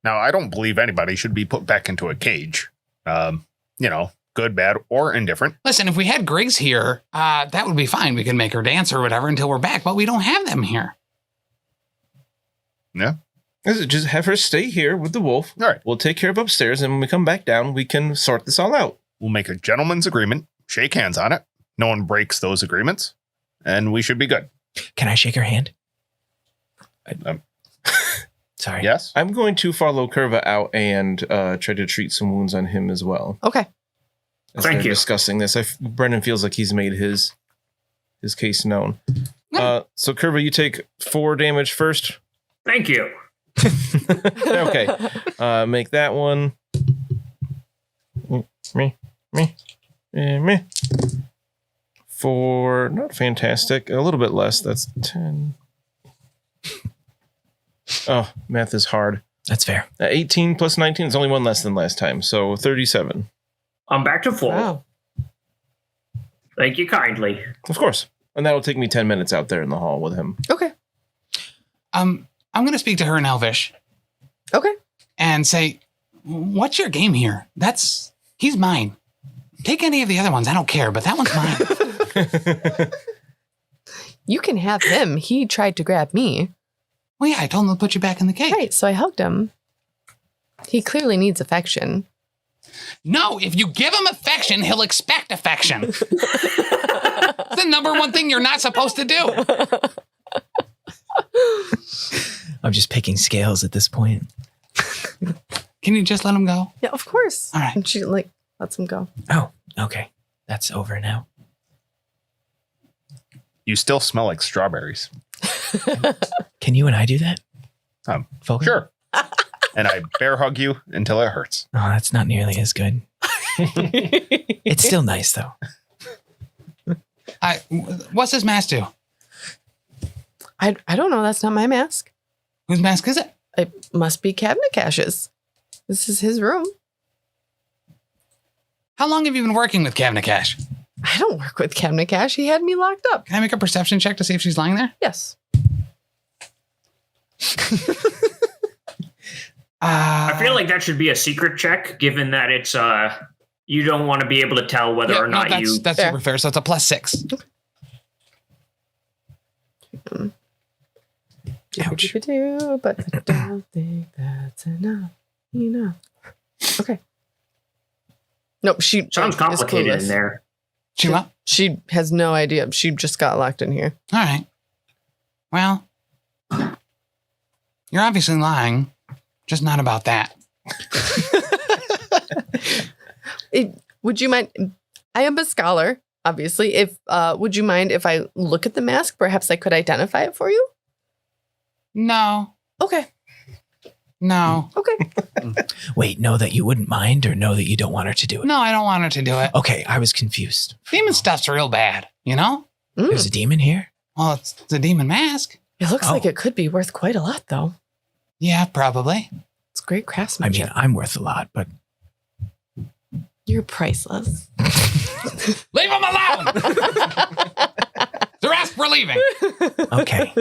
Now, I don't believe anybody should be put back into a cage. Good, bad, or indifferent. Listen, if we had Griggs here, that would be fine. We could make her dance or whatever until we're back, but we don't have them here. Yeah. Just have her stay here with the wolf. All right. We'll take care of upstairs, and when we come back down, we can sort this all out. We'll make a gentleman's agreement, shake hands on it. No one breaks those agreements, and we should be good. Can I shake her hand? Um, Sorry. Yes? I'm going to follow Kurva out and try to treat some wounds on him as well. Okay. As Thank they're you. discussing this, Brennen feels like he's made his case known. So Kurva, you take 4 damage first. Thank you. Okay. Make that one. Me. 4, not fantastic. A little bit less. That's 10. Oh, math is hard. That's fair. 18 plus 19 is only one less than last time. So 37. I'm back to full. Wow. Thank you kindly. Of course. And that'll take me 10 minutes out there in the hall with him. Okay. I'm going to speak to her in Elvish Okay. and say, what's your game here? He's mine. Take any of the other ones. I don't care, but that one's mine. You can have him. He tried to grab me. Well, yeah, I told him to put you back in the cage. Right. So I hugged him. He clearly needs affection. No, if you give him affection, he'll expect affection. It's the number one thing you're not supposed to do. I'm just picking scales at this point. Can you just let him go? Yeah, of course. All right. And she lets him go. Oh, okay. That's over now. You still smell like strawberries. Can you and I do that? Fulgrim? Sure. And I bear hug you until it hurts. Oh, that's not nearly as good. It's still nice, though. What's this mask do? I don't know. That's not my mask. Whose mask is it? It must be Cabinet Cash's. This is his room. How long have you been working with Cabinet Cash? I don't work with Cabinet Cash. He had me locked up. Can I make a perception check to see if she's lying there? Yes. I feel like that should be a secret check, given that it's you don't want to be able to tell whether or not that's you. that's Fair. super fair. So it's a +6. Ouch. But I don't think that's enough. Okay. Nope. She Sounds is complicated clueless. in there. She what? She has no idea. She just got locked in here. All right. Well, you're obviously lying, just not about that. Would you mind? I am a scholar, obviously. If would you mind if I look at the mask? Perhaps I could identify it for you. No. Okay. No. Okay. Wait, know that you wouldn't mind or know that you don't want her to do it? No, I don't want her to do it. Okay, I was confused. Demon stuff's real bad, you know? There's a demon here? Well, it's the demon mask. It looks like Oh. it could be worth quite a lot, though. Yeah, probably. It's great I craftsmanship. mean, I'm worth a lot, but You're priceless. Leave him alone! Xa'Reske, we're leaving. Okay.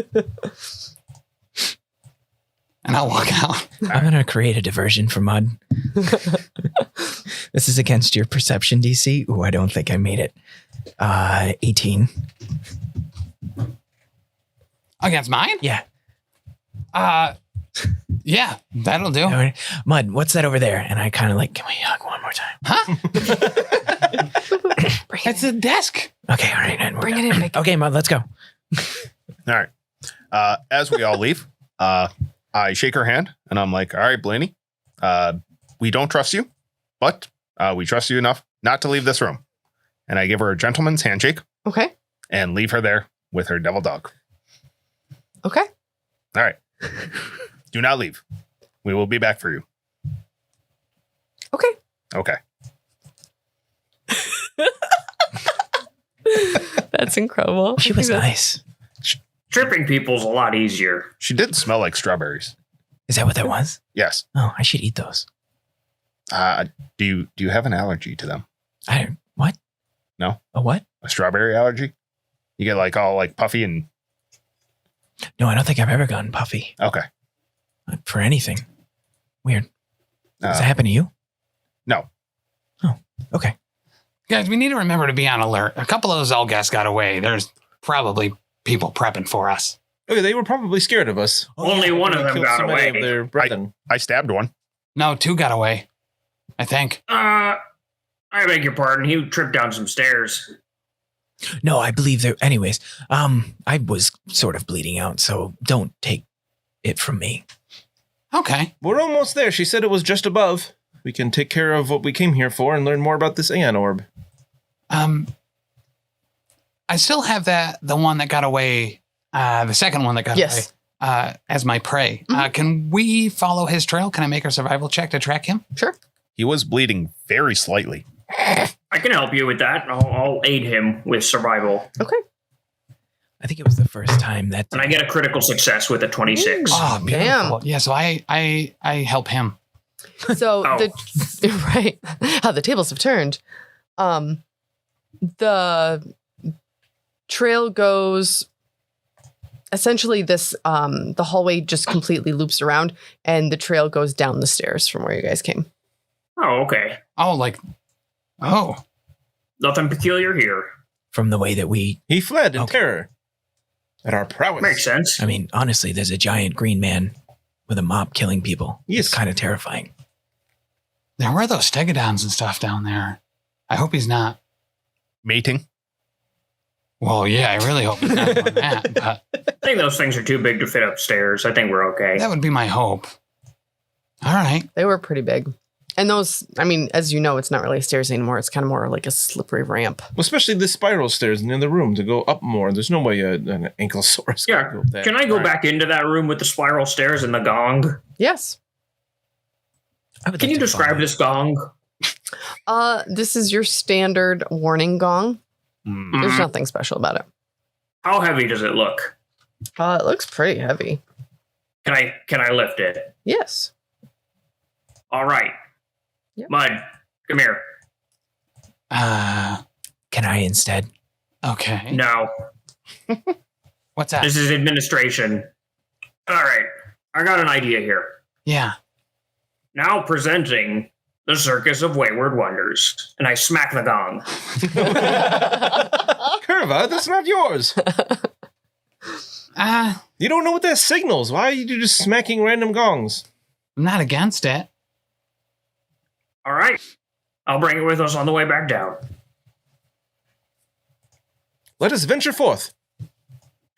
And I'll walk out. I'm going to create a diversion for Mud. This is against your perception DC. Ooh, I don't think I made it. 18. Against mine? Yeah. Yeah, that'll do. All right. Mud, what's that over there? And I kind of like, can we hug one more time? Huh? Bring It's a desk. Okay, all right. And we're Bring done. it in, Vic. Okay, Mud, let's go. All right. As we all leave, I shake her hand and I'm like, all right, Blaney, we don't trust you, but we trust you enough not to leave this room. And I give her a gentleman's handshake Okay. and leave her there with her devil dog. Okay. All right. Do not leave. We will be back for you. Okay. Okay. That's incredible. She was nice. Tripping people's a lot easier. She did smell like strawberries. Is that what that was? Yes. Oh, I should eat those. Do you have an allergy to them? What? No. A what? A strawberry allergy? You get like all like puffy and No, I don't think I've ever gotten puffy okay. for anything. Weird. Does that Uh, happen to you? no. Oh, okay. Guys, we need to remember to be on alert. A couple of those Zalgas got away. There's probably people prepping for us. Okay, they were probably scared of us. Only one of them Killed got so many away. of their brethren. I stabbed one. No, 2 got away. I think. I beg your pardon. He tripped down some stairs. No, I believe there. Anyways, I was sort of bleeding out, so don't take it from me. Okay. We're almost there. She said it was just above. We can take care of what we came here for and learn more about this Aeon orb. I still have the one that got away, the second one that got Yes. away, as my prey. Mhm. Can we follow his trail? Can I make a survival check to track him? Sure. He was bleeding very slightly. I can help you with that. I'll aid him with survival. Okay. I think it was the first time that. And I get a critical success with a 26. Oh, Damn. beautiful. Yeah, so I help him. So Oh. right, how the tables have turned. The trail goes essentially this. The hallway just completely loops around, and the trail goes down the stairs from where you guys came. Oh, okay. Oh, Nothing peculiar here. From the way that we. He fled in Okay. terror at our prowess. Makes sense. I mean, honestly, there's a giant green man with a mop killing people. Yes. It's kind of terrifying. there were those stegodons and stuff down there. I hope he's not. Mating. Well, yeah, I really hope he's not doing that. But I think those things are too big to fit upstairs. I think we're okay. that would be my hope. All right. They were pretty big. And those, I mean, as you know, it's not really stairs anymore. It's kind of more like a slippery ramp. Well, especially the spiral stairs in the other room to go up more. There's no way an ankylosaurus Yeah. can go that. Can I go Right. back into that room with the spiral stairs and the gong? Yes. I would Can like you to describe follow. this gong? This is your standard warning gong. There's Mhm. nothing special about it. How heavy does it look? It looks pretty heavy. Can I lift it? Yes. All right. Yep. Mud, come here. Can I instead? Okay. No, What's that? this is administration. All right. I got an idea here. Yeah. Now presenting the Circus of Wayward Wonders. And I smack the gong. Kurva, that's not yours. You don't know what that signals. Why are you just smacking random gongs? I'm not against it. All right. I'll bring it with us on the way back down. Let us venture forth.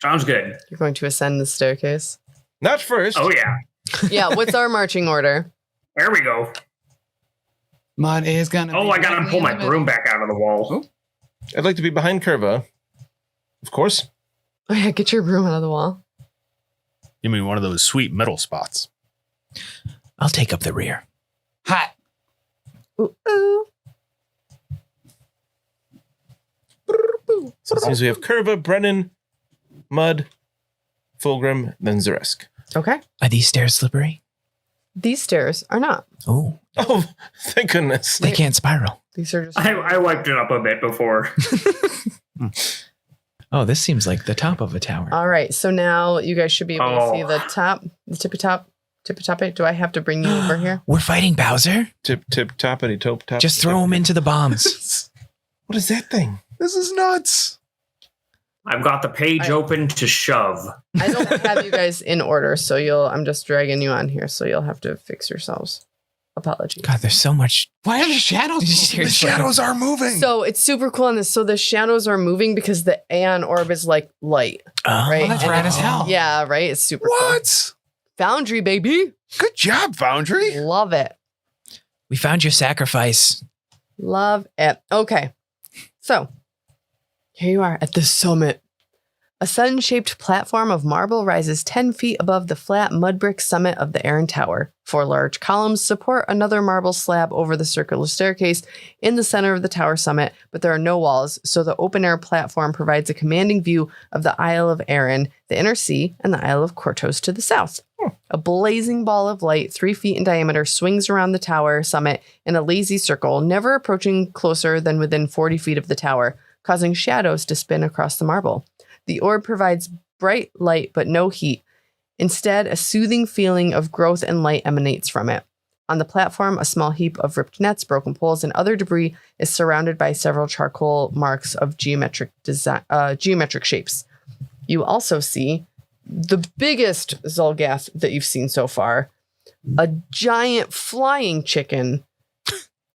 Sounds good. You're going to ascend the staircase. Not first. Oh, yeah. Yeah. What's our marching order? There we go. Mud is gonna. Oh, be I gotta right pull in my the middle. broom back out of the wall. I'd like to be behind Kurva. Of course. Oh yeah, get your broom out of the wall. You mean one of those sweet middle spots? I'll take up the rear. Hot. Ooh, ooh. So it seems we have Kurva, Brennen, Mud, Fulgrim, then Xa'Reske. Okay. Are these stairs slippery? These stairs are not. Oh, Oh, thank goodness. they can't spiral. These are just. I wiped it up a bit before. Oh, this seems like the top of a tower. All right. So now you guys should be able to see Oh. the top, the tippy top. Do I have to bring you over here? We're fighting Bowser. Tip, toppity, top. Just throw him into the bombs. What is that thing? This is nuts. I've got the page open to shove. I don't have you guys in order, so I'm just dragging you on here, so you'll have to fix yourselves. Apologies. God, there's so much. Why are the shadows? The shadows are moving. So it's super cool on this. So the shadows are moving because the Aeon orb is like light, right? Oh, that's rad as hell. Yeah, right. It's super cool. What? Foundry, baby. Good job, Foundry. Love it. We found your sacrifice. Love it. Okay. So here you are at the summit. A sun-shaped platform of marble rises 10 feet above the flat mud brick summit of the Aeron Tower. 4 large columns support another marble slab over the circular staircase in the center of the tower summit, but there are no walls, so the open-air platform provides a commanding view of the Isle of Aeron, the Inner Sea, and the Isle of Kortos to the south. A blazing ball of light 3 feet in diameter swings around the tower summit in a lazy circle, never approaching closer than within 40 feet of the tower, causing shadows to spin across the marble. The orb provides bright light but no heat. Instead, a soothing feeling of growth and light emanates from it. On the platform, a small heap of ripped nets, broken poles, and other debris is surrounded by several charcoal marks of geometric shapes. You also see the biggest Zolgath that you've seen so far, a giant flying chicken,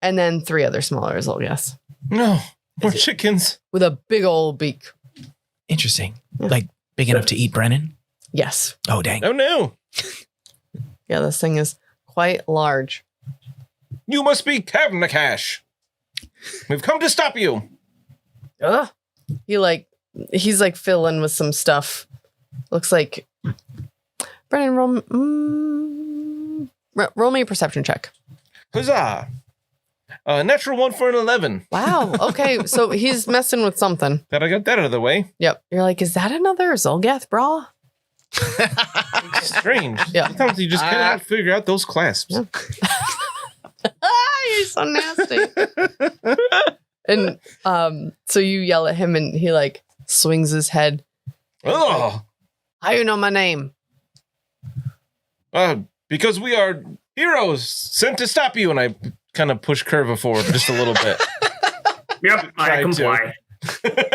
and then 3 other smaller Zolgaths No, we're chickens. with a big old beak. Interesting. Yeah. Like big enough to eat Brennen? Yes. Oh, dang. Oh no, Yeah, this thing is quite large. you must be Kavnakash. We've come to stop you. Ugh. He's like filling with some stuff. Looks like Brennen, roll me a perception check. Huzzah! Natural 1 for an 11. Wow. Okay, so he's messing with something. Glad I got that out of the way. Yep. You're like, is that another Zolgath bra? Strange. Yeah. Sometimes you just cannot figure out those clasps. Yeah. You're so nasty. And so you yell at him, and he like swings his head. Oh, How you know my name? because we are heroes sent to stop you. And I kind of push Kurva forward just a little bit. Yep, I Tried to. comply.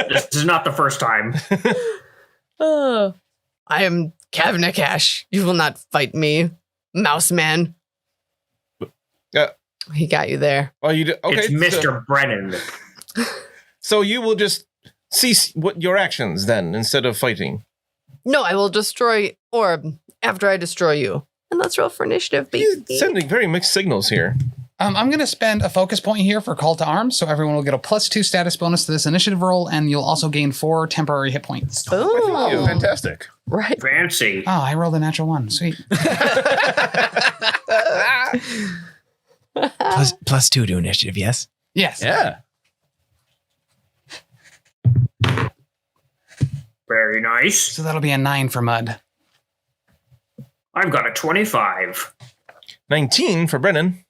This is not the first time. I am Kavnakash. You will not fight me, mouse man. He got you there. Oh, you do? Okay. It's Mr. Brennen. So you will just cease what your actions then instead of fighting. No, I will destroy orb after I destroy you. And let's roll for initiative, You're baby. sending very mixed signals here. I'm going to spend a focus point here for Call to Arms, so everyone will get a +2 status bonus to this initiative roll, and you'll also gain 4 temporary hit points. Oh, Fantastic. right. Fancy. Oh, I rolled a natural 1. Sweet. +2 to initiative, yes? Yes. Yeah. Very nice. So that'll be a 9 for Mud. I've got a 25. 19 for Brennen.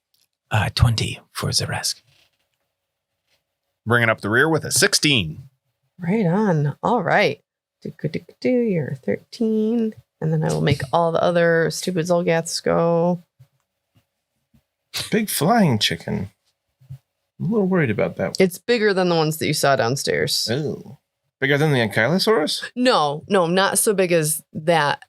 20 for Xa'Reske. Bringing up the rear with a 16. Right on. All right. You're 13. And then I will make all the other stupid Zolgaths go. Big flying chicken. I'm a little worried about that. It's bigger than the ones that you saw downstairs. Oh. Bigger than the Ankylosaurus? No, not so big as that.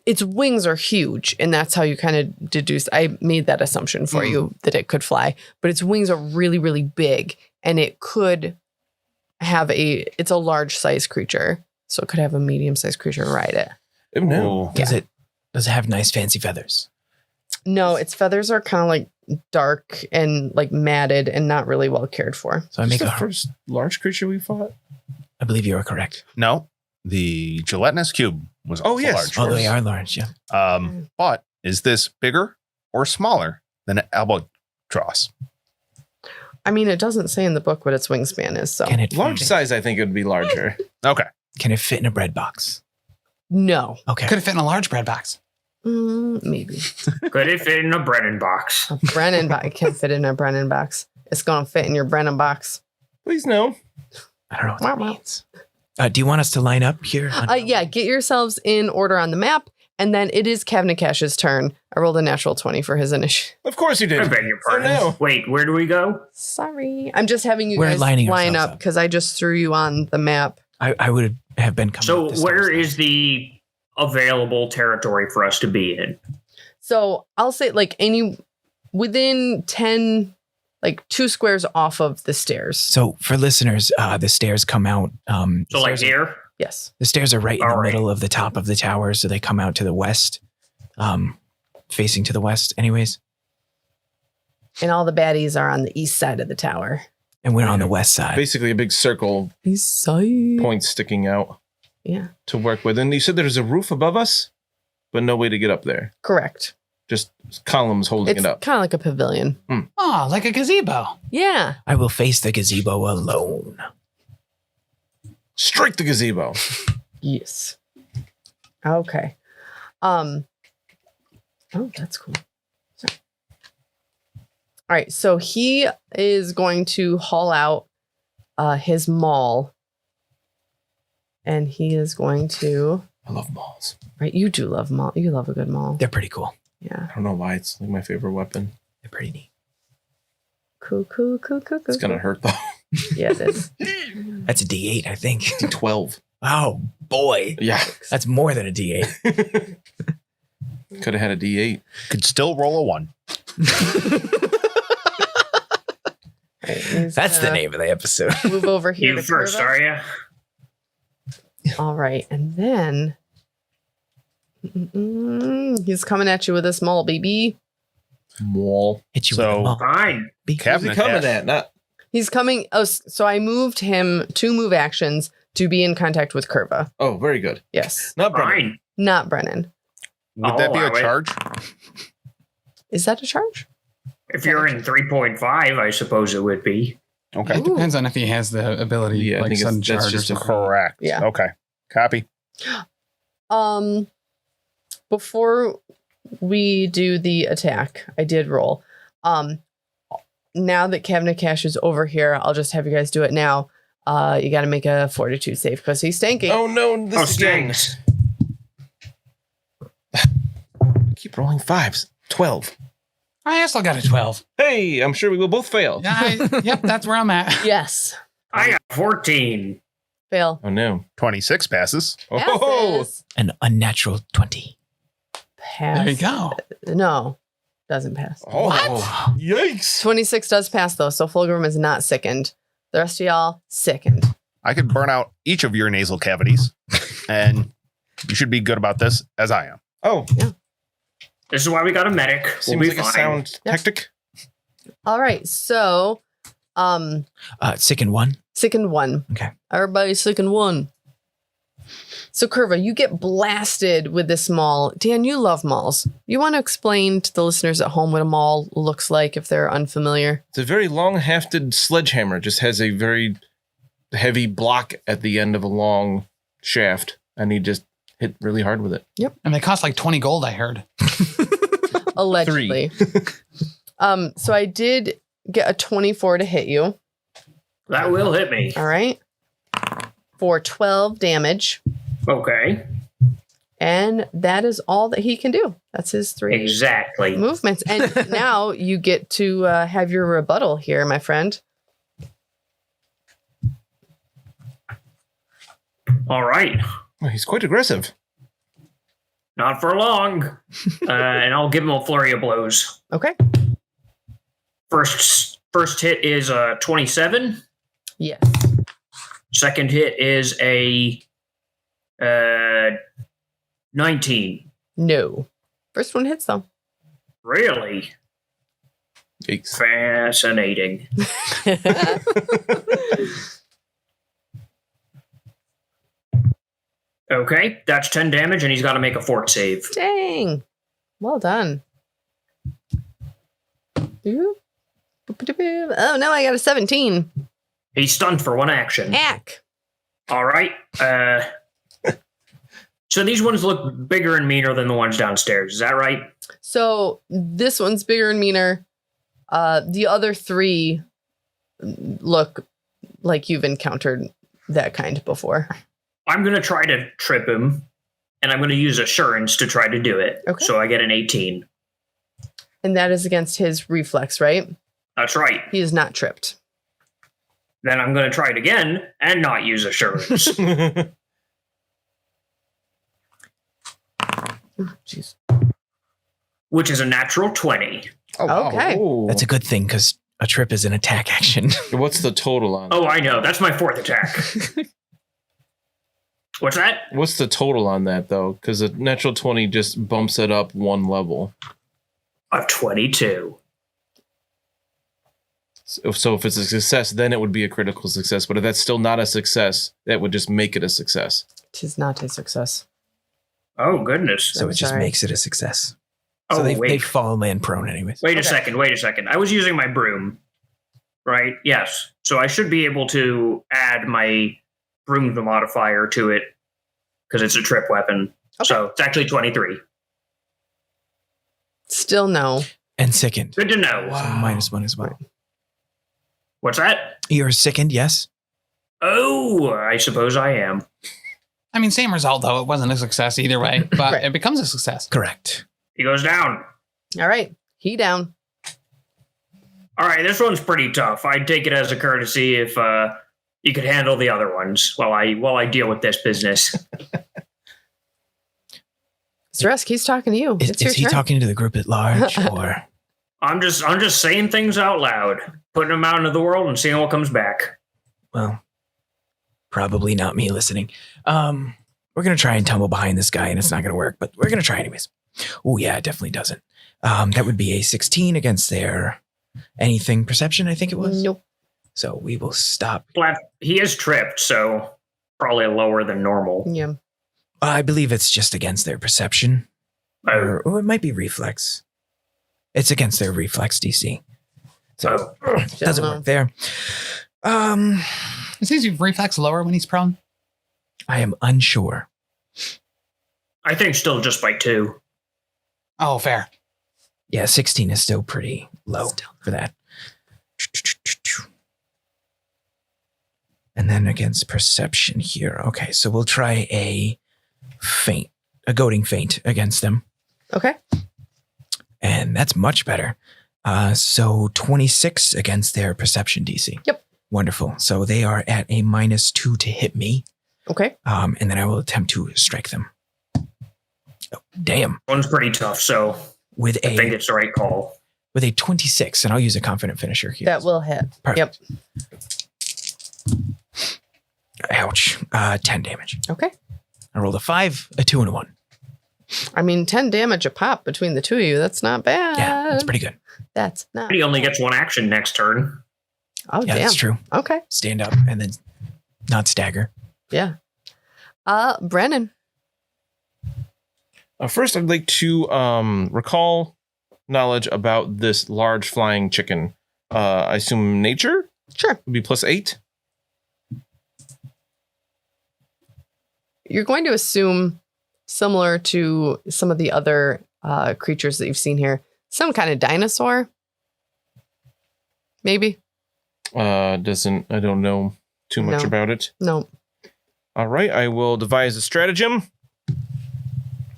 Its wings are huge, and that's how you kind of deduce. I made that assumption for you that it could fly, but its wings are really, really big, and it could have it's a large size creature, so it could have a medium sized creature ride it. Oh, no. Does it have nice fancy feathers? No, its feathers are kind of like dark and like matted and not really well cared for. So I Is make this the a. first large creature we fought? I believe you are correct. No, the gelatinous cube was also yes. large. Oh, they are large, yeah. But is this bigger or smaller than an albatross? I mean, it doesn't say in the book what its wingspan is, so Can it Large fit, size, I think it would be larger. Okay. Can it fit in a bread box? no. Okay. Could have fit in a large bread box. Maybe. Could it fit in a Brennen box? A Brennen box. It can't fit in a Brennen box. It's going to fit in your Brennen box. Please no. I don't know what that means. Do you want us to line up here? Yeah, get yourselves in order on the map, and then it is Kavnikash's turn. I rolled a natural 20 for his initiative. Of course you did. I beg your pardon. no. Wait, where do we go? Sorry. I'm just having you We're guys lining line ourselves up up. because I just threw you on the map. I would have been coming. So up the where stairs is the available territory for us to be in? So I'll say within 10, 2 squares off of the stairs. So for listeners, the stairs come out. So like here? Yes. The stairs are right in the All right. middle of the top of the tower, so they come out to the west, facing to the west. Anyways, And all the baddies are on the east side of the tower. and we're on the west side. Basically a big circle, East side. points sticking out Yeah. to work with. And you said there's a roof above us, but no way to get up there. Correct. Just columns holding It's it up. kind of like a pavilion. Oh, like a gazebo. Yeah. I will face the gazebo alone. Strike the gazebo. Yes. Okay. Oh, that's cool. Sorry. All right. So he is going to haul out his maul. And he is going to. I love mauls. Right. You do love maul. You love a good maul. They're pretty cool. Yeah. I don't know why it's like my favorite weapon. They're pretty neat. Cool. It's gonna hurt though. Yeah, it is. That's a D8, I think. 12. Oh boy, Yeah. that's more than a D8. Could have had a D8. Could still roll a 1. Right, he's That's the gonna name of the episode. Move over here You to first, Kurva. are you? All right, and then he's coming at you with a small baby. Wall. Hit you So- with a maul. Fine. Be- Cap- Who's he coming Cabinet at? Not. He's coming. Oh, so I moved him 2 move actions to be in contact with Kurva. Oh, very good. Yes, Not Brennen. Fine. not Brennen. Would that be I'll a allow it. charge? Is that a charge? If you're in 3.5, I suppose it would be. Okay. It depends on if he has the ability, Yeah, I like think sudden that's charge or just a something. Correct. Yeah. Okay. Copy. Before we do the attack, I did roll. Now that Kavnikash is over here, I'll just have you guys do it now. You got to make a fortitude save because he's stanky. Oh no, Oh, this again. stings. Keep rolling 5s. 12. I still got a 12. Hey, I'm sure we will both fail. Yep, that's where I'm at. Yes. I got 14. Fail. Oh no. 26 passes. Oh, Passes. An unnatural 20. Pass. There you go. No, doesn't pass. oh. Yikes. 26 does pass though, so Fulgrim is not sickened. The rest of y'all sickened. I could burn out each of your nasal cavities, and you should be good about this, as I am. Oh, This is why we got a medic. seems We'll like be a fine. sound Yep. tactic. All right, so Sick in 1. sickened 1. Okay. Everybody sickened 1. So Kurva, you get blasted with this maul. Dan, you love mauls. You want to explain to the listeners at home what a maul looks like if they're unfamiliar? It's a very long-hafted sledgehammer. Just has a very heavy block at the end of a long shaft, and he just hit really hard with it. And they cost like 20 gold, I heard. Allegedly. So I did get a 24 to hit you. That will hit me. All right. For 12 damage. Okay. And that is all that he can do. That's his 3 Exactly. movements. And now you get to have your rebuttal here, my friend. All right. Oh, he's quite aggressive. Not for long. And I'll give him a flurry of blows. Okay. First hit is a 27. Yes. Second hit is a 19. No. First one hits though. Really? Yikes. Fascinating. Okay, that's 10 damage, and he's got to make a fort save. Dang. Well done. Oh no, I got a 17. He's stunned for 1 action. Hack. All right. So these ones look bigger and meaner than the ones downstairs. Is that right? So this one's bigger and meaner. The other 3 look like you've encountered that kind before. I'm going to try to trip him, and I'm going to use assurance to try to do it. Okay. So I get an 18. And that is against his reflex, right? That's right. He is not tripped. Then I'm going to try it again and not use assurance. Jeez. Which is a natural 20. Oh, wow. Okay. Ooh. That's a good thing because a trip is an attack action. What's the total on? Oh, I know. That's my 4th attack. What's that? What's the total on that though? Because a natural 20 just bumps it up 1 level. A 22. So if it's a success, then it would be a critical success. But if that's still not a success, that would just make it a success. Tis not a success. Oh, goodness. So I'm it just sorry. makes it a success. Oh, So they wait. fall land prone anyways. Wait a Okay. second. I was using my broom, right? Yes. So I should be able to add my broom modifier to it because it's a trip weapon. Okay. So it's actually 23. Still no. And sickened. Good to know. So -1 as well. What's that? You're sickened, yes? Oh, I suppose I am. I mean, same result though. It wasn't a success either way, but Right. it becomes a success. Correct. He goes down. All right. He down. All right, this one's pretty tough. I'd take it as a courtesy if you could handle the other ones while I deal with this business. Xa'Reske, he's talking to you. Is, It's your is he turn. talking to the group at large or? I'm just saying things out loud, putting them out into the world and seeing what comes back. Well, probably not me listening. We're going to try and tumble behind this guy and it's not going to work, but we're going to try anyways. Oh yeah, it definitely doesn't. That would be a 16 against their anything perception, I think it was. Nope. So we will stop. He is tripped, so probably lower than normal. Yeah. I believe it's just against their perception. Oh, Or it might be reflex. It's against their reflex DC. So doesn't know. work there. Is his reflex lower when he's prone? I am unsure. I think still just by 2. Oh, fair. Yeah, 16 is still pretty low for that. And then against perception here. Okay, so we'll try a goading feint against them. Okay. And that's much better. So 26 against their perception DC. Yep. Wonderful. So they are at a -2 to hit me. Okay. And then I will attempt to strike them. Oh, damn. One's pretty tough, so With I think a it's the right call. 26, and I'll use a confident finisher here. That will hit. Perfect. Ouch. 10 damage. Yep. Okay. I rolled a 5, a 2, and a 1. I mean, 10 damage a pop between the two of you. That's not bad. Yeah, that's pretty good. That's not. He only gets 1 action next turn. Oh, Yeah, damn. that's true. Okay. Stand up and then not stagger. Yeah. Brennen. First, I'd like to recall knowledge about this large flying chicken. I assume nature Sure. would be +8. You're going to assume, similar to some of the other creatures that you've seen here, some kind of dinosaur. Maybe. I don't know too much No. about it. No. All right, I will devise a stratagem.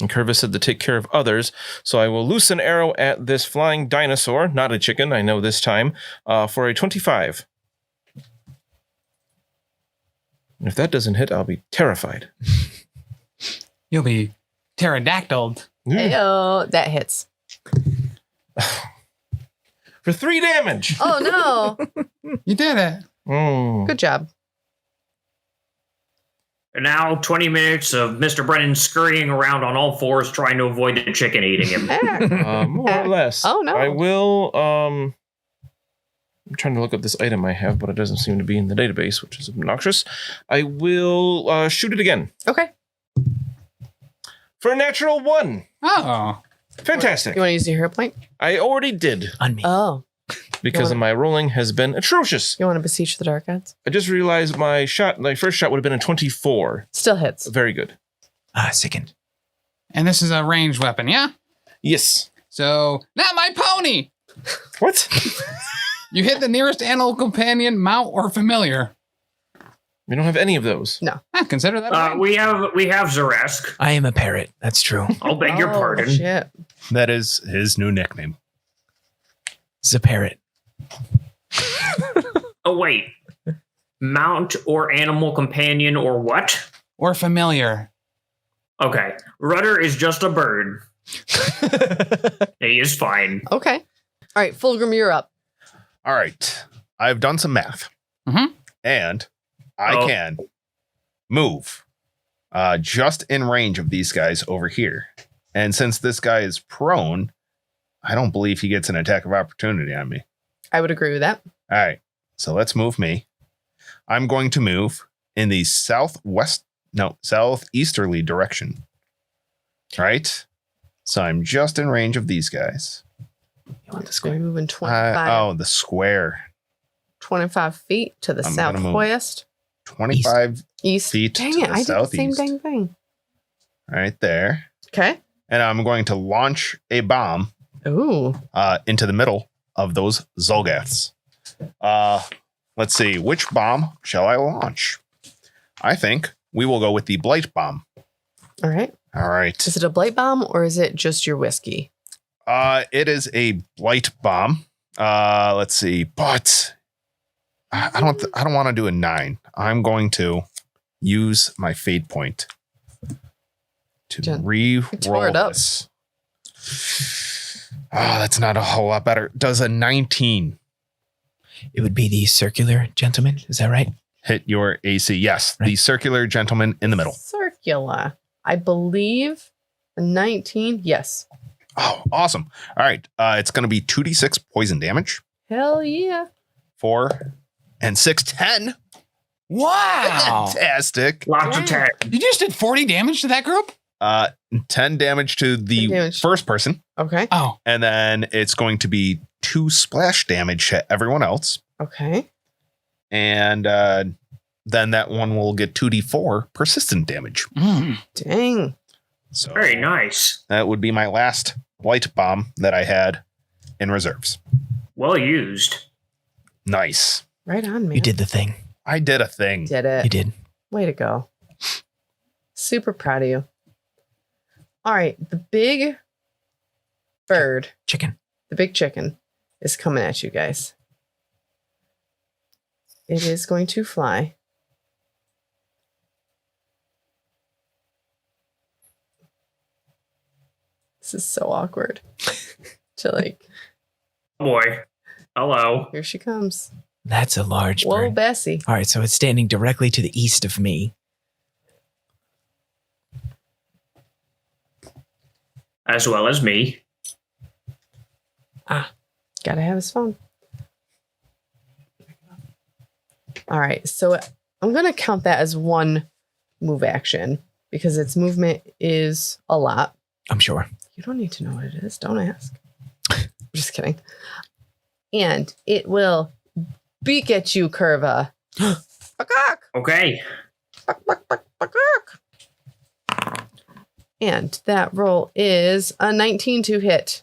And Kurva said to take care of others, so I will loose an arrow at this flying dinosaur, not a chicken, I know this time, for a 25. And if that doesn't hit, I'll be terrified. You'll be pterodactyled. Heyo, that hits. For 3 damage. Oh, no. You did it. Good job. And now 20 minutes of Mr. Brennan scurrying around on all fours trying to avoid the chicken eating him. More or less. Oh, no. I will, I'm trying to look up this item I have, but it doesn't seem to be in the database, which is obnoxious. I will shoot it again. Okay. For a natural 1. Oh. Fantastic. You want to use your hero point? I already did, On me. Oh. because of my rolling has been atrocious. You want to beseech the dark gods? I just realized my first shot would have been a 24. Still hits. Very good. Sickened. And this is a ranged weapon, yeah? Yes. So, not my pony! What? You hit the nearest animal companion, mount, or familiar. We don't have any of those. Consider that. We have Xa'Reske. I am a parrot. That's true. I'll beg your pardon. Shit. That is his new nickname. It's a parrot. Oh wait, mount or animal companion or what? Or familiar. Okay, Rudder is just a bird. He is fine. Okay. All right, Fulgrim, you're up. All right. I've done some math. Mhm. And I can move just in range of these guys over here. And since this guy is prone, I don't believe he gets an attack of opportunity on me. I would agree with that. All right. So let's move me. I'm going to move in the southeasterly direction. Right? So I'm just in range of these guys. You want the square moving 25, The square. 25 feet to the I'm gonna move. southwest, 25 east. feet Dang to it, the I did the same southeast. dang thing. Right there. Okay. And I'm going to launch a bomb Ooh. into the middle of those Zolgaths. Let's see. Which bomb shall I launch? I think we will go with the Blight Bomb. All right. All right. Is it a blight bomb or is it just your whiskey? It is a Blight Bomb. Let's see. But I don't want to do a 9. I'm going to use my fate point to re-roll it up. this. That's not a whole lot better. Does a 19 It would be the circular gentleman. Is that right? hit your AC? Yes, the Right. circular gentleman in the middle. Circular. I believe a 19. Yes. Oh, awesome. All right. It's going to be 2d6 poison damage. Hell yeah. 4 and 6, 10. Wow. Fantastic. Lots of tech. You just did 40 damage to that group? 10 damage to 10 the damage. first person. Okay. Oh. And then it's going to be 2 splash damage to everyone else. Okay. And then that one will get 2d4 persistent damage. Mm. Dang. So Very nice. that would be my last Blight Bomb that I had in reserves. Well used. Nice. Right on, man. You did the thing. I did a thing. Did it. You did. Way to go. Super proud of you. All right. The big bird, Chicken. the big chicken, is coming at you guys. It is going to fly. This is so awkward. To like, Boy. Hello. here she comes. That's a large Whoa, bird. Bessie. All right, so it's standing directly to the east of me. As well as me. Gotta have his phone. All right, so I'm gonna count that as one move action because its movement is a lot. I'm sure. You don't need to know what it is. Don't ask. I'm just kidding. And it will beak at you, Kurva. Bakak, Okay. bak, bak, bak, bakak. And that roll is a 19 to hit.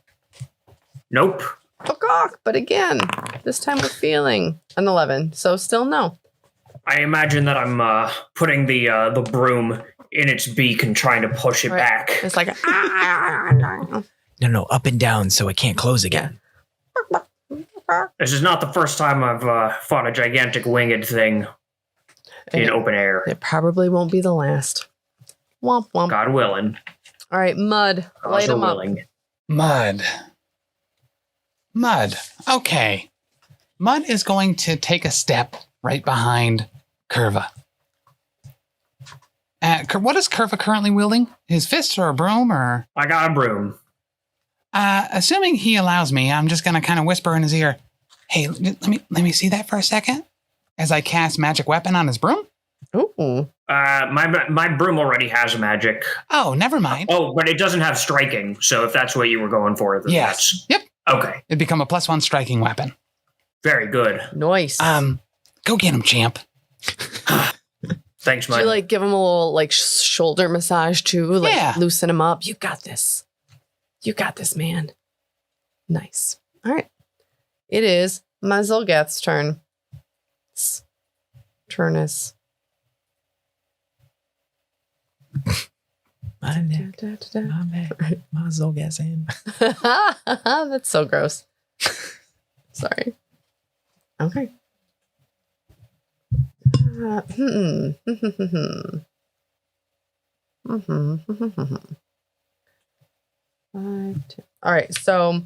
Nope. Bakak, but again, this time we're feeling an 11. So still no. I imagine that I'm putting the broom in its beak and trying to push it Right. back. It's like, No, up and down so it can't close again. This is not the first time I've fought a gigantic winged thing in open air. It probably won't be the last. Womp womp. God willing. All right, Mud, light Also him up. willing. Mud. Okay. Mud is going to take a step right behind Kurva. What is Kurva currently wielding? His fists or a broom or? I got a broom. Assuming he allows me, I'm just going to kind of whisper in his ear, "Hey, let me see that for a second." As I cast magic weapon on his broom. Ooh. My broom already has magic. Oh, never mind. Oh, but it doesn't have striking. So if that's what you were going for, then Yes. Yep. that's okay. It'd become a +1 striking weapon. Very good. Nice. Go get him, champ. Thanks, Did you Mike. like give him a little like shoulder massage too? Like Yeah. loosen him up. You got this. You got this, man. Nice. All right. It is my Zolgath's turn. Turnus. My bad. My Zolgas in. That's so gross. Sorry. Okay. All right, so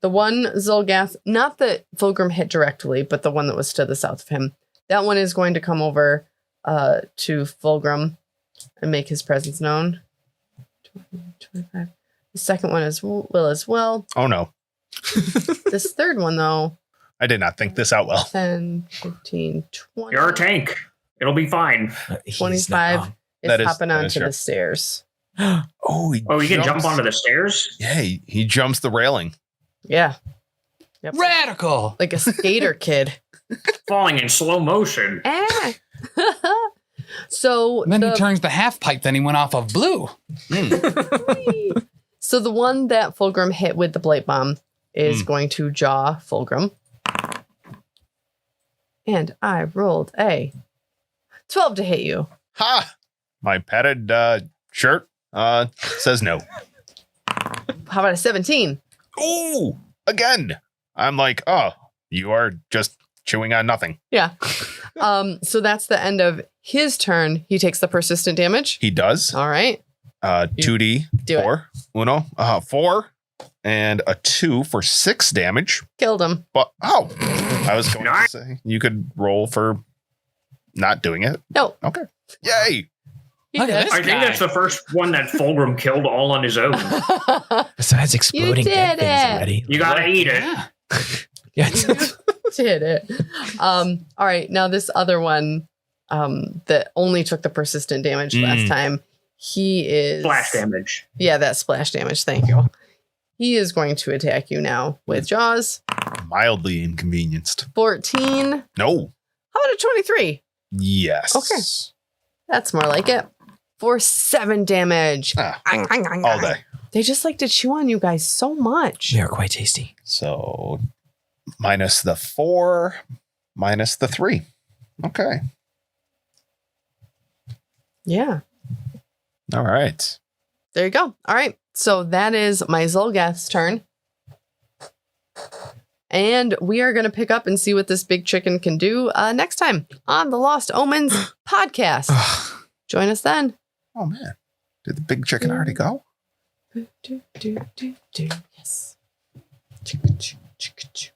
the one Zolgath, not that Fulgrim hit directly, but the one that was to the south of him, that one is going to come over to Fulgrim and make his presence known. 20, 25. The second one is will as well. Oh, no. This third one, though, I did not think this out well. 10, 15, 20. You're a tank. It'll be fine. He's 25 not is That is- hopping that onto is true. the stairs. wrong. Oh, Oh, you can jump jumps- onto the stairs? Yeah, he jumps the railing. Yeah. Yep. Radical. Like a skater kid. Falling in slow motion. Ah. So And then the, he turns the half pipe. Then he went off of blue. so the one that Fulgrim hit with the blight bomb is going to jaw Fulgrim. And I rolled a 12 to hit you. Ha! My padded shirt says no. How about a 17? Ooh, again. I'm like, oh, you are just chewing on nothing. Yeah. So that's the end of his turn. He takes the persistent damage. He does. All right. 2D, Do it. 4. Uno, 4, and a 2 for 6 damage. Killed him. But, oh, I was going to say you could roll for not doing it. No. Okay. Yay. He Look at did. this. I think that's the first one that Fulgrim killed all on his own. Besides exploding dead did things it. already. You gotta eat it. Yeah. Yeah. Did it. All right. Now this other one that only took the persistent damage last time. He is Splash damage. Yeah, that splash damage. Thank you. He is going to attack you now with Jaws. Mildly inconvenienced. 14. How No. about a 23? Yes. Okay. That's more like it. For 7 damage. Ah, all day. They just like to chew on you guys so much. They are quite tasty. So minus the 4, minus the 3. Okay. Yeah. All right. There you go. All right. So that is my Zolgath's turn. And we are going to pick up and see what this big chicken can do next time on the Lost Omens podcast. Join us then. Oh, man. Did the big chicken already go? Yes. Chicka, choo, chicka, choo.